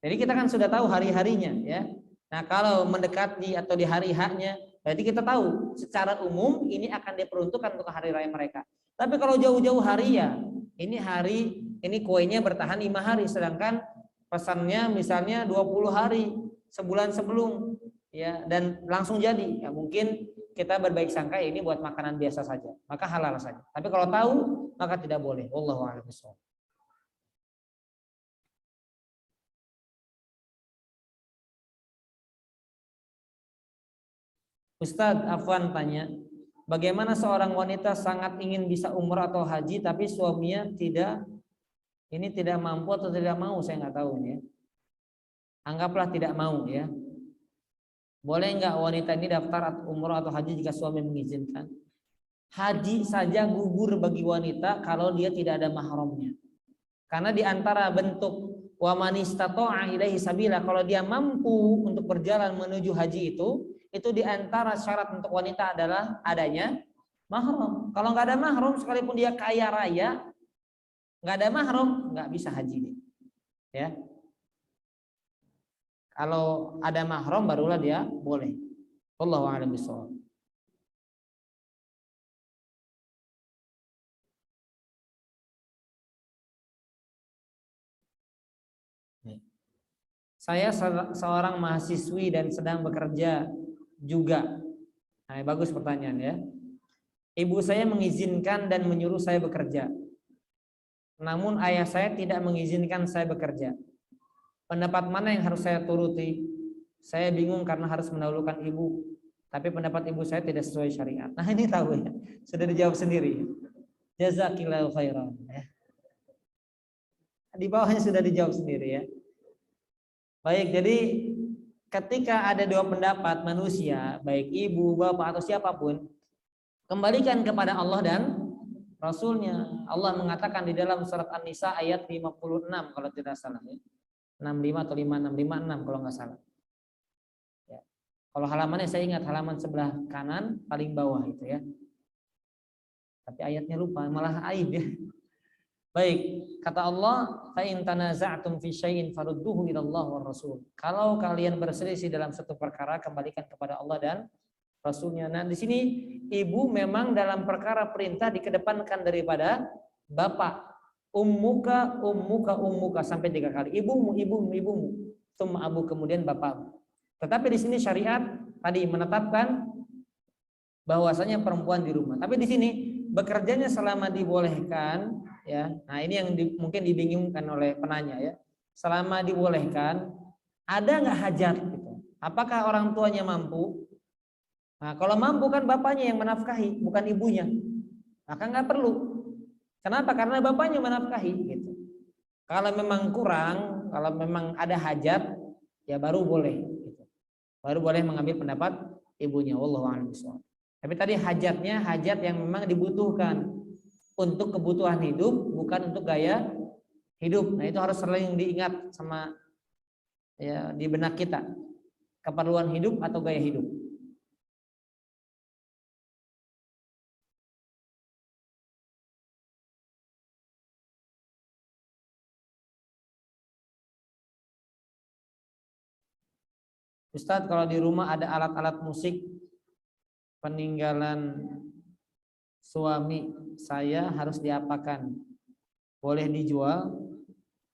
Jadi kita kan sudah tahu hari-harinya, ya. Nah kalau mendekati atau di hari haknya, berarti kita tahu secara umum ini akan diperuntukkan untuk hari raya mereka. Tapi kalau jauh-jauh hari ya, ini kuenya bertahan 5 hari, sedangkan pesannya misalnya 20 hari, sebulan sebelum, ya, dan langsung jadi, ya mungkin kita berbaik sangka ini buat makanan biasa saja, maka halal saja. Tapi kalau tahu maka tidak boleh. Wallahu a'lam bishawab. Ustadz Afwan tanya, bagaimana seorang wanita sangat ingin bisa umrah atau haji tapi suaminya tidak mampu atau tidak mau? Saya nggak tahu ya. Anggaplah tidak mau ya. Boleh nggak wanita ini daftar umrah atau haji jika suami mengizinkan? Haji saja gugur bagi wanita kalau dia tidak ada mahramnya. Karena di antara bentuk wa man istata'a ilaihi sabila, kalau dia mampu untuk berjalan menuju haji itu di antara syarat untuk wanita adalah adanya mahram. Kalau nggak ada mahram, sekalipun dia kaya raya, nggak ada mahram, nggak bisa haji dia. Ya. Kalau ada mahram barulah dia boleh. Wallahu a'lam bishawab. Saya seorang mahasiswi dan sedang bekerja juga. Nah, bagus pertanyaan ya. Ibu saya mengizinkan dan menyuruh saya bekerja. Namun ayah saya tidak mengizinkan saya bekerja. Pendapat mana yang harus saya turuti? Saya bingung karena harus mendahulukan ibu. Tapi pendapat ibu saya tidak sesuai syariat. Nah ini tahu ya. Sudah dijawab sendiri. Jazakillahu khairan. Di bawahnya sudah dijawab sendiri ya. Baik, jadi ketika ada dua pendapat manusia, baik ibu, bapak atau siapapun, kembalikan kepada Allah dan Rasulnya. Allah mengatakan di dalam surat An-Nisa ayat 56 kalau tidak salah ya. 65 atau 56, 56 kalau nggak salah. Ya. Kalau halamannya saya ingat halaman sebelah kanan paling bawah itu ya. Tapi ayatnya lupa, malah aib ya. Baik, kata Allah, fa in tanaza'tum fi syai'in farudduhu ila Allah war Rasul. Kalau kalian berselisih dalam satu perkara, kembalikan kepada Allah dan Rasulnya. Nah, di sini ibu memang dalam perkara perintah dikedepankan daripada bapak. Ummuka sampai 3 kali. Ibumu. Tsumma abu, kemudian bapak. Tetapi di sini syariat tadi menetapkan bahwasanya perempuan di rumah. Tapi di sini bekerjanya selama dibolehkan ya. Nah, ini yang mungkin dibingungkan oleh penanya ya. Selama dibolehkan, ada nggak hajat gitu? Apakah orang tuanya mampu? Nah, kalau mampu kan bapaknya yang menafkahi, bukan ibunya. Maka nggak perlu. Kenapa? Karena bapaknya menafkahi gitu. Kalau memang kurang, kalau memang ada hajat, ya baru boleh gitu. Baru boleh mengambil pendapat ibunya. Wallahu a'lam bishawab. Tapi tadi hajatnya hajat yang memang dibutuhkan untuk kebutuhan hidup, bukan untuk gaya hidup. Nah, itu harus sering diingat sama ya di benak kita. Keperluan hidup atau gaya hidup. Ustadz, kalau di rumah ada alat-alat musik peninggalan suami saya harus diapakan? Boleh dijual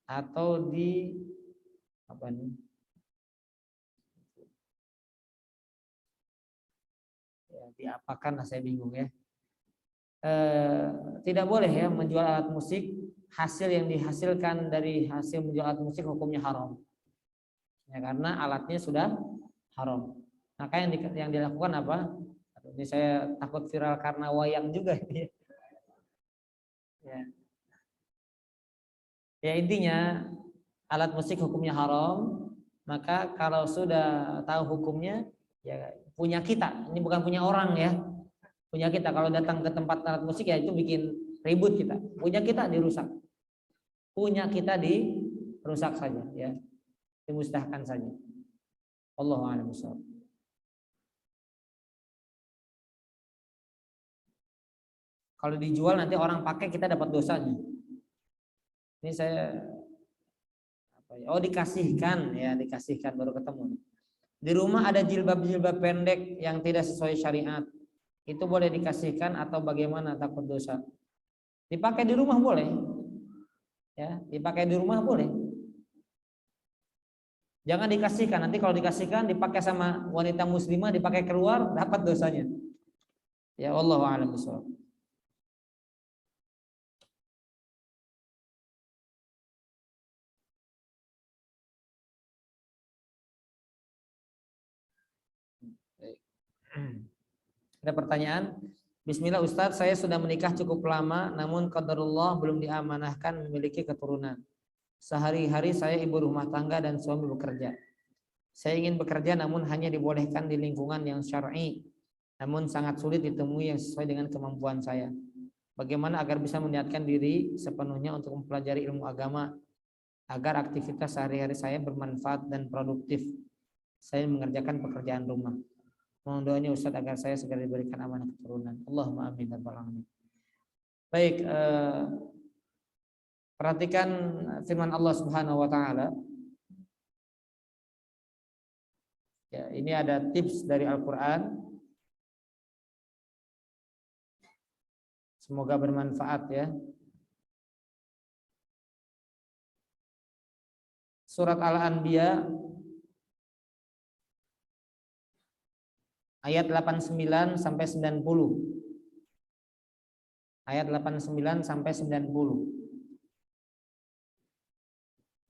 atau di apa nih? Ya, diapakan lah, saya bingung ya. Tidak boleh ya menjual alat musik. Hasil yang dihasilkan dari hasil menjual alat musik hukumnya haram. Ya, karena alatnya sudah haram. Maka yang dilakukan apa? Ini saya takut viral karena wayang juga ini. Ya. Ya intinya alat musik hukumnya haram. Maka kalau sudah tahu hukumnya, ya punya kita. Ini bukan punya orang ya. Punya kita. Kalau datang ke tempat alat musik ya itu bikin ribut kita. Punya kita dirusak. Punya kita dirusak saja ya. Dimusnahkan saja. Allahu a'lam bishawab. Kalau dijual nanti orang pakai, kita dapat dosanya. Ini saya apa ya? Oh, dikasihkan ya, dikasihkan baru ketemu. Di rumah ada jilbab-jilbab pendek yang tidak sesuai syariat. Itu boleh dikasihkan atau bagaimana, takut dosa? Dipakai di rumah boleh. Ya, dipakai di rumah boleh. Jangan dikasihkan, nanti kalau dikasihkan dipakai sama wanita muslimah, dipakai keluar, dapat dosanya. Ya, wallahu a'lam bishawab. Ada pertanyaan? Bismillah Ustadz, saya sudah menikah cukup lama, namun qadarullah belum diamanahkan memiliki keturunan. Sehari-hari saya ibu rumah tangga dan suami bekerja. Saya ingin bekerja namun hanya dibolehkan di lingkungan yang syar'i. namun sangat sulit ditemui yang sesuai dengan kemampuan saya. Bagaimana agar bisa meniatkan diri sepenuhnya untuk mempelajari ilmu agama agar aktivitas sehari-hari saya bermanfaat dan produktif. Saya mengerjakan pekerjaan rumah. Mohon doanya Ustaz agar saya segera diberikan amanah keturunan. Allahumma amin ya rabbal alamin. Baik, perhatikan firman Allah Subhanahu wa taala. Ya, ini ada tips dari Al-Qur'an. Semoga bermanfaat ya. Surat Al-Anbiya ayat 89 sampai 90. Ayat 89 sampai 90.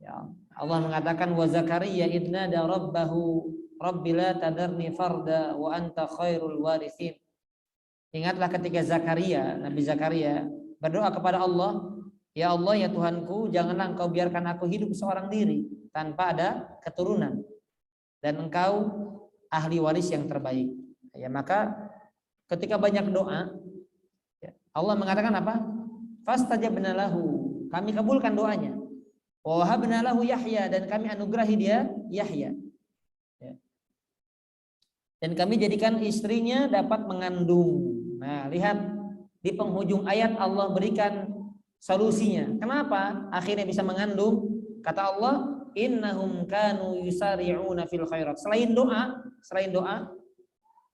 Ya, Allah mengatakan wa Zakaria idna da rabbahu rabbi la tadarni farda wa anta khairul warithin. Ingatlah ketika Zakaria, Nabi Zakaria berdoa kepada Allah, ya Allah ya Tuhanku, janganlah Engkau biarkan aku hidup seorang diri tanpa ada keturunan, dan Engkau ahli waris yang terbaik. Ya, maka ketika banyak doa, ya, Allah mengatakan apa? Fastajabna lahu, kami kabulkan doanya. Wa wahabna lahu Yahya, dan kami anugerahi dia Yahya. Ya. Dan kami jadikan istrinya dapat mengandung. Nah, lihat di penghujung ayat Allah berikan solusinya. Kenapa akhirnya bisa mengandung? Kata Allah, innahum kanu yusari'una fil khairat. Selain doa,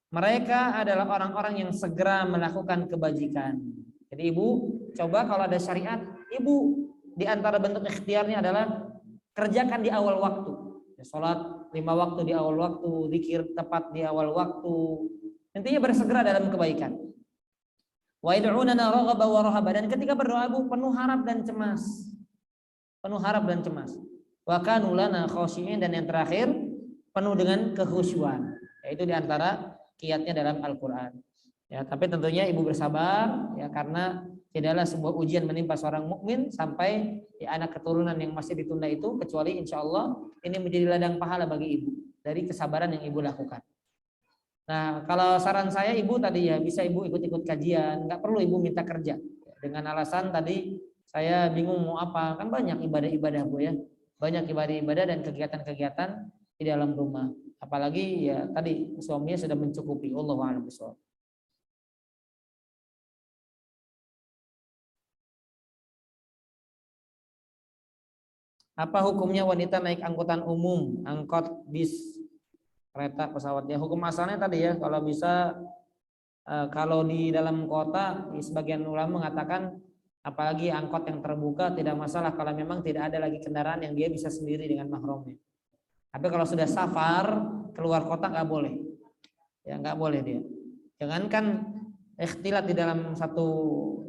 mereka adalah orang-orang yang segera melakukan kebajikan. Jadi ibu, coba kalau ada syariat, ibu di antara bentuk ikhtiarnya adalah kerjakan di awal waktu. Ya, sholat 5 waktu di awal waktu, zikir tepat di awal waktu. Intinya bersegera dalam kebaikan. Wa yad'unana raghaba wa rahaba, dan ketika berdoa ibu penuh harap dan cemas. Penuh harap dan cemas. Wa kanu lana khashi'in, dan yang terakhir penuh dengan kekhusyuan. Yaitu di antara kiatnya dalam Al-Qur'an. Ya, tapi tentunya ibu bersabar ya, karena tidaklah sebuah ujian menimpa seorang mukmin sampai ya, anak keturunan yang masih ditunda itu, kecuali insya Allah ini menjadi ladang pahala bagi ibu dari kesabaran yang ibu lakukan. Nah, kalau saran saya ibu tadi ya bisa ibu ikut-ikut kajian, nggak perlu ibu minta kerja dengan alasan tadi saya bingung mau apa, kan banyak ibadah-ibadah bu ya, banyak ibadah-ibadah dan kegiatan-kegiatan di dalam rumah. Apalagi ya tadi suaminya sudah mencukupi. Wallahu a'lam bishawab. Apa hukumnya wanita naik angkutan umum, angkot, bis, kereta, pesawat? Ya hukum asalnya tadi ya, kalau bisa kalau di dalam kota, sebagian ulama mengatakan apalagi angkot yang terbuka tidak masalah kalau memang tidak ada lagi kendaraan yang dia bisa sendiri dengan mahramnya. Tapi kalau sudah safar keluar kota nggak boleh, ya nggak boleh dia. Jangankan ikhtilat di dalam satu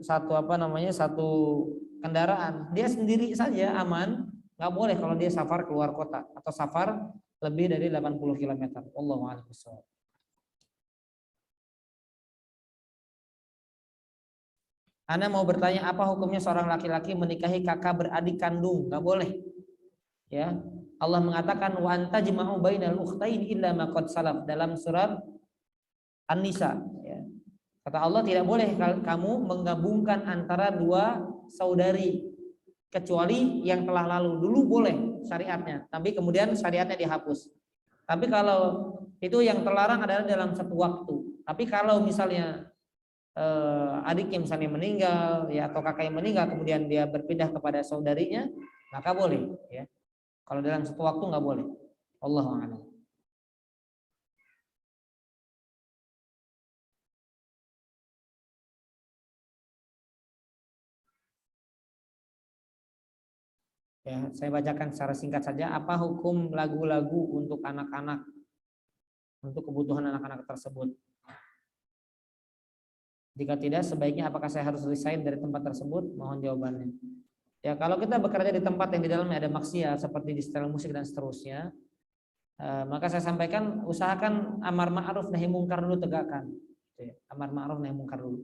kendaraan, dia sendiri saja aman. Nggak boleh kalau dia safar keluar kota atau safar lebih dari 80 km. Wallahu a'lam bishawab. Ana mau bertanya, apa hukumnya seorang laki-laki menikahi kakak beradik kandung? Nggak boleh. Ya. Allah mengatakan wa antajma'u bainal ukhtain illa ma qad salaf dalam surat An-Nisa, ya. Kata Allah tidak boleh kamu menggabungkan antara dua saudari kecuali yang telah lalu. Dulu boleh syariatnya, tapi kemudian syariatnya dihapus. Tapi kalau itu yang terlarang adalah dalam satu waktu. Tapi kalau misalnya adiknya misalnya meninggal ya atau kakaknya meninggal kemudian dia berpindah kepada saudarinya, maka boleh ya. Kalau dalam satu waktu nggak boleh. Allahu a'lam. Ya, saya bacakan secara singkat saja. Apa hukum lagu-lagu untuk anak-anak, untuk kebutuhan anak-anak tersebut? Jika tidak, sebaiknya apakah saya harus resign dari tempat tersebut? Mohon jawabannya. Ya, kalau kita bekerja di tempat yang di dalamnya ada maksiat seperti di setel musik dan seterusnya, maka saya sampaikan usahakan amar ma'ruf nahi mungkar dulu tegakkan. Amar ma'ruf nahi mungkar dulu.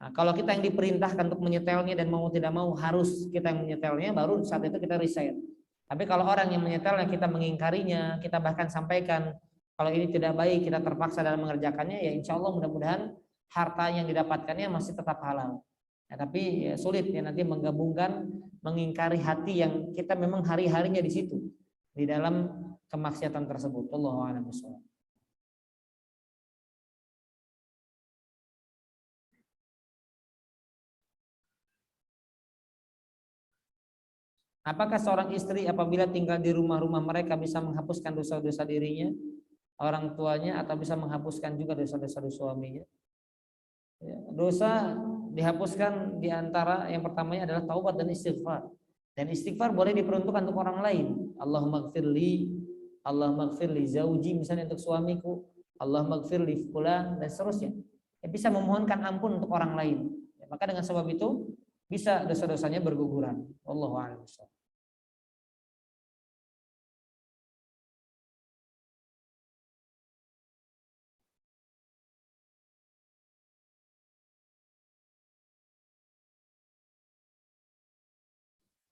Nah, kalau kita yang diperintahkan untuk menyetelnya dan mau tidak mau harus kita yang menyetelnya, baru saat itu kita resign. Tapi kalau orang yang menyetelnya kita mengingkarinya, kita bahkan sampaikan Kalau ini tidak baik, kita terpaksa dalam mengerjakannya, ya insya Allah mudah-mudahan harta yang didapatkannya masih tetap halal. Ya, tapi ya, sulit ya nanti menggabungkan, mengingkari hati yang kita memang hari-harinya di situ, di dalam kemaksiatan tersebut. Wallahu a'lam bishawab. Apakah seorang istri apabila tinggal di rumah-rumah mereka bisa menghapuskan dosa-dosa dirinya, orang tuanya, atau bisa menghapuskan juga dosa-dosa suaminya? Ya, dosa dihapuskan diantara yang pertamanya adalah taubat dan istighfar. Dan istighfar boleh diperuntukkan untuk orang lain. Allahumma gfirli, Allahumma gfirli zauji, misalnya untuk suamiku, Allahumma gfirli fulan, dan seterusnya. Ya, bisa memohonkan ampun untuk orang lain. Ya, maka dengan sebab itu bisa dosa-dosanya berguguran. Wallahu a'lam.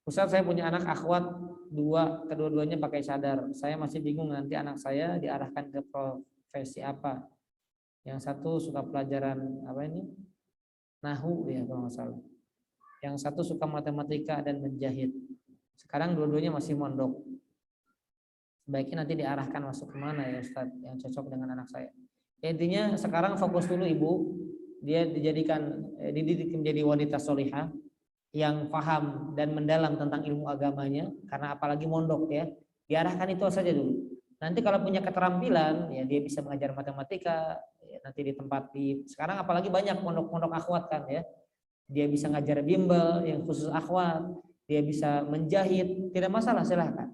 Ustaz, saya punya anak akhwat dua, kedua-duanya pakai cadar. Saya masih bingung nanti anak saya diarahkan ke profesi apa. Yang satu suka pelajaran apa ini? Nahu ya kalau nggak salah. Yang satu suka matematika dan menjahit. Sekarang dua-duanya masih mondok. Sebaiknya nanti diarahkan masuk kemana ya Ustaz yang cocok dengan anak saya. Ya, intinya sekarang fokus dulu ibu. Dia dididik menjadi wanita solihah yang paham dan mendalam tentang ilmu agamanya, karena apalagi mondok ya, diarahkan itu saja dulu. Nanti kalau punya keterampilan ya dia bisa mengajar matematika ya, nanti di tempat di sekarang apalagi banyak pondok-pondok akhwat kan ya, dia bisa ngajar bimbel yang khusus akhwat, dia bisa menjahit, tidak masalah, silahkan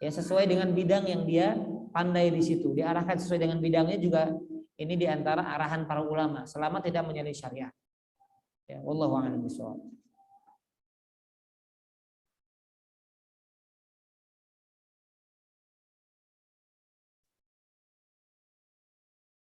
ya, sesuai dengan bidang yang dia pandai di situ, diarahkan sesuai dengan bidangnya juga. Ini diantara arahan para ulama selama tidak menyelisih syariat ya, wallahu a'lam bishawab.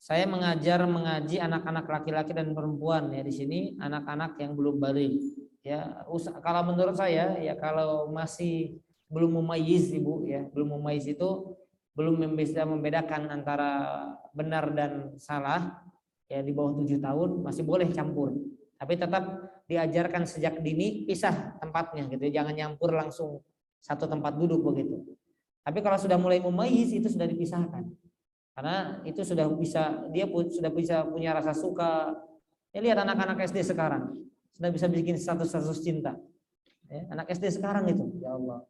Saya mengaji anak-anak laki-laki dan perempuan ya, di sini anak-anak yang belum balik ya. Kalau menurut saya ya, kalau masih belum mumayyiz ibu ya, belum mumayyiz itu belum bisa membedakan antara benar dan salah ya, di bawah 7 tahun masih boleh campur, tapi tetap diajarkan sejak dini pisah tempatnya gitu, jangan nyampur langsung satu tempat duduk begitu. Tapi kalau sudah mulai mumayyiz itu sudah dipisahkan, karena itu sudah bisa, dia sudah bisa punya rasa suka ya. Lihat anak-anak SD sekarang sudah bisa bikin status-status cinta ya, anak SD sekarang itu ya Allah,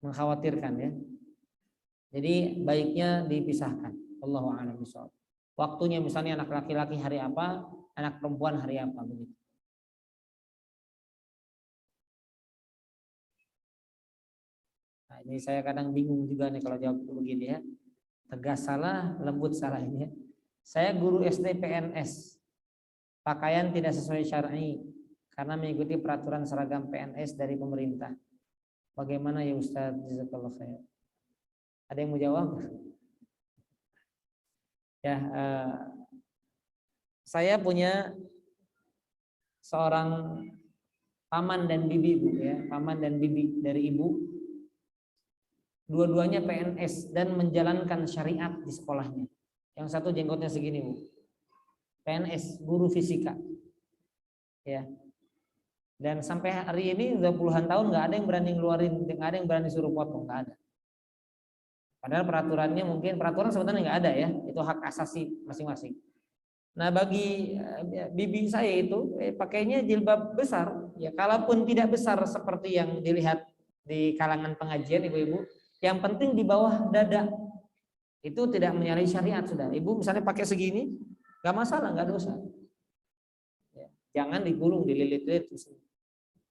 mengkhawatirkan ya. Jadi baiknya dipisahkan. Allahu a'lam bishawab. Waktunya misalnya anak laki-laki hari apa, anak perempuan hari apa begitu. Nah, ini saya kadang bingung juga nih kalau jawab begini ya. Tegas salah, lembut salah ini ya. Saya guru SD PNS. Pakaian tidak sesuai syar'i karena mengikuti peraturan seragam PNS dari pemerintah. Bagaimana ya Ustaz? Jazakallahu khair. Ada yang mau jawab? Ya, saya punya seorang paman dan bibi Bu ya, paman dan bibi dari ibu. Dua-duanya PNS dan menjalankan syariat di sekolahnya. Yang satu jenggotnya segini Bu, PNS, guru fisika. Ya. Dan sampai hari ini udah puluhan tahun nggak ada yang berani ngeluarin, nggak ada yang berani suruh potong, nggak ada. Padahal peraturannya mungkin, peraturan sebenarnya nggak ada ya, itu hak asasi masing-masing. Nah bagi bibi saya itu pakainya jilbab besar, ya kalaupun tidak besar seperti yang dilihat di kalangan pengajian ibu-ibu, yang penting di bawah dada, itu tidak menyalahi syariat sudah. Ibu misalnya pakai segini, nggak masalah, nggak dosa. Ya, jangan digulung, dililit-lilit,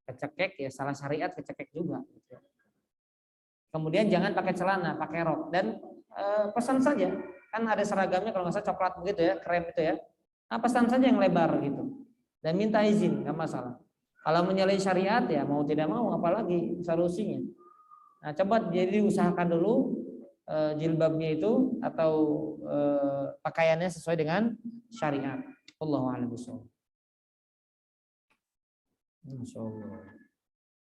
kecekek ya, salah syariat, kecekek juga. Kemudian jangan pakai celana, pakai rok, dan pesan saja, kan ada seragamnya kalau nggak salah coklat begitu ya, krem itu ya. Nah, pesan saja yang lebar gitu, dan minta izin, nggak masalah. Kalau menyalahi syariat ya mau tidak mau, apalagi solusinya. Nah, coba jadi usahakan dulu jilbabnya itu atau pakaiannya sesuai dengan syariat. Allahu a'lam bishawab. Masya Allah.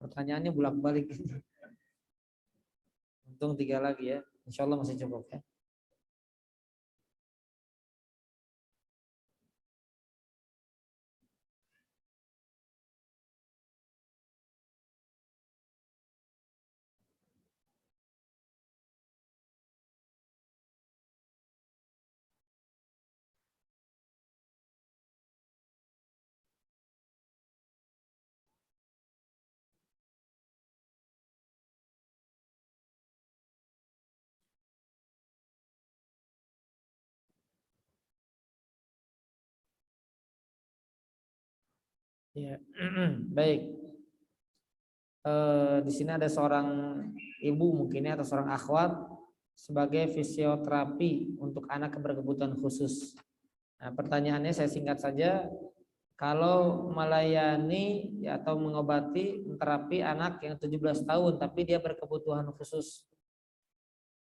Pertanyaannya bolak-balik. Untung 3 lagi ya. Insya Allah masih cukup ya. Ya, baik. Di sini ada seorang ibu mungkin atau seorang akhwat sebagai fisioterapi untuk anak berkebutuhan khusus. Nah, pertanyaannya saya singkat saja, kalau melayani atau mengobati terapi anak yang 17 tahun tapi dia berkebutuhan khusus,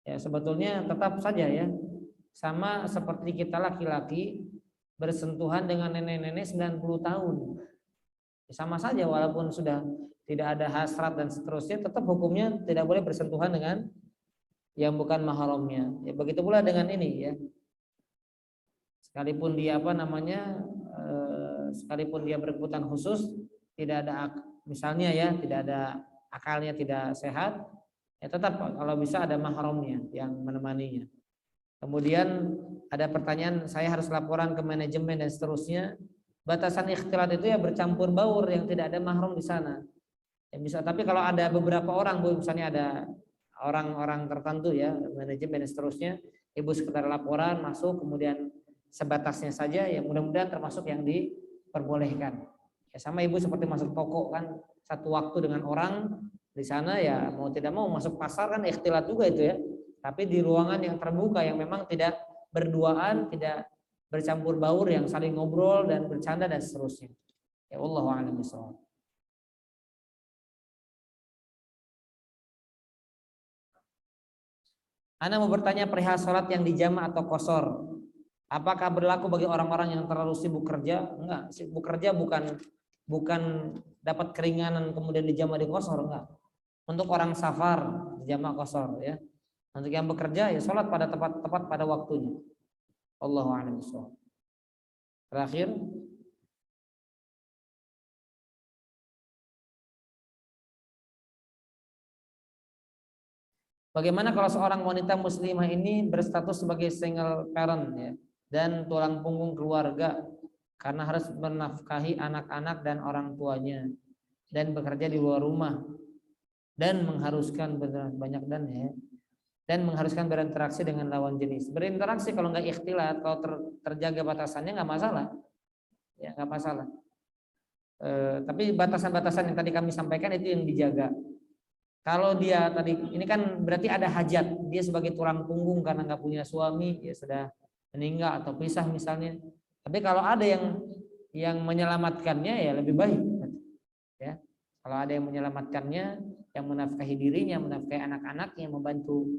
ya sebetulnya tetap saja ya, sama seperti kita laki-laki bersentuhan dengan nenek-nenek 90 tahun. Sama saja walaupun sudah tidak ada hasrat dan seterusnya, tetap hukumnya tidak boleh bersentuhan dengan yang bukan mahramnya. Ya begitu pula dengan ini ya. Sekalipun dia sekalipun dia berkebutuhan khusus, tidak ada misalnya ya, tidak ada akalnya, tidak sehat, ya tetap kalau bisa ada mahramnya yang menemaninya. Kemudian ada pertanyaan, saya harus laporan ke manajemen dan seterusnya. Batasan ikhtilat itu ya bercampur baur yang tidak ada mahram di sana. Ya bisa, tapi kalau ada beberapa orang, Bu, misalnya ada orang-orang tertentu ya, manajemen dan seterusnya, Ibu sekedar laporan masuk, kemudian sebatasnya saja, ya mudah-mudahan termasuk yang diperbolehkan. Ya sama Ibu seperti masuk toko kan, satu waktu dengan orang di sana ya mau tidak mau masuk pasar kan ikhtilat juga itu ya. Tapi di ruangan yang terbuka yang memang tidak berduaan, tidak bercampur baur, yang saling ngobrol dan bercanda dan seterusnya. Ya wallahu a'lam bishawab. Ana mau bertanya perihal sholat yang dijama atau qashar. Apakah berlaku bagi orang-orang yang terlalu sibuk kerja? Enggak, sibuk kerja bukan dapat keringanan kemudian dijama di qashar, enggak. Untuk orang safar dijama qashar ya. Untuk yang bekerja ya sholat pada tepat pada waktunya. Allahu a'lam bishawab. Terakhir, bagaimana kalau seorang wanita muslimah ini berstatus sebagai single parent ya, dan tulang punggung keluarga karena harus menafkahi anak-anak dan orang tuanya dan bekerja di luar rumah dan mengharuskan banyak dan mengharuskan berinteraksi dengan lawan jenis. Berinteraksi kalau nggak ikhtilat, kalau terjaga batasannya nggak masalah, ya nggak masalah. Tapi batasan-batasan yang tadi kami sampaikan itu yang dijaga. Kalau dia tadi ini kan berarti ada hajat, dia sebagai tulang punggung karena nggak punya suami, ya sudah meninggal atau pisah misalnya. Tapi kalau ada yang menyelamatkannya ya lebih baik, ya. Kalau ada yang menyelamatkannya, yang menafkahi dirinya, menafkahi anak-anaknya, membantu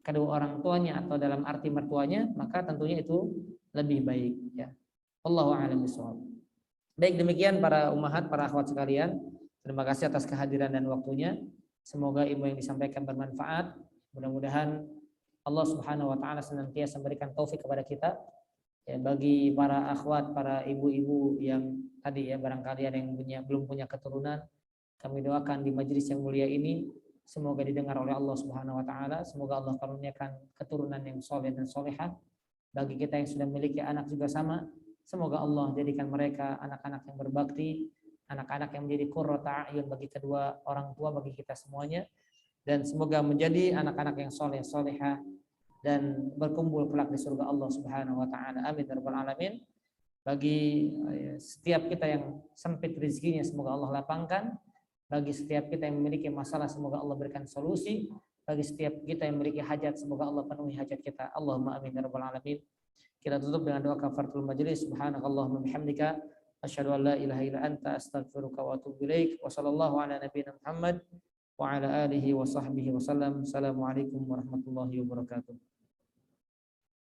kedua orang tuanya atau dalam arti mertuanya, maka tentunya itu lebih baik, ya. Allahu a'lam bishawab. Baik, demikian para ummahat, para akhwat sekalian. Terima kasih atas kehadiran dan waktunya. Semoga ilmu yang disampaikan bermanfaat. Mudah-mudahan Allah Subhanahu wa taala senantiasa memberikan taufik kepada kita. Ya, bagi para akhwat, para ibu-ibu yang tadi ya barangkali ada yang belum punya keturunan, kami doakan di majelis yang mulia ini semoga didengar oleh Allah Subhanahu wa taala. Semoga Allah karuniakan keturunan yang soleh dan solehah. Bagi kita yang sudah memiliki anak juga sama, semoga Allah jadikan mereka anak-anak yang berbakti, anak-anak yang menjadi qurrata a'yun bagi kedua orang tua, bagi kita semuanya, dan semoga menjadi anak-anak yang soleh solehah dan berkumpul kelak di surga Allah Subhanahu wa taala. Amin ya rabbal alamin. Bagi setiap kita yang sempit rezekinya semoga Allah lapangkan. Bagi setiap kita yang memiliki masalah semoga Allah berikan solusi. Bagi setiap kita yang memiliki hajat semoga Allah penuhi hajat kita. Allahumma amin ya rabbal alamin. Kita tutup dengan doa kafaratul majelis. Subhanakallahumma bihamdika asyhadu an la ilaha illa anta astaghfiruka wa atubu ilaik. Wa sallallahu ala nabiyyina Muhammad wa ala alihi wa sahbihi wasallam. Assalamualaikum warahmatullahi wabarakatuh.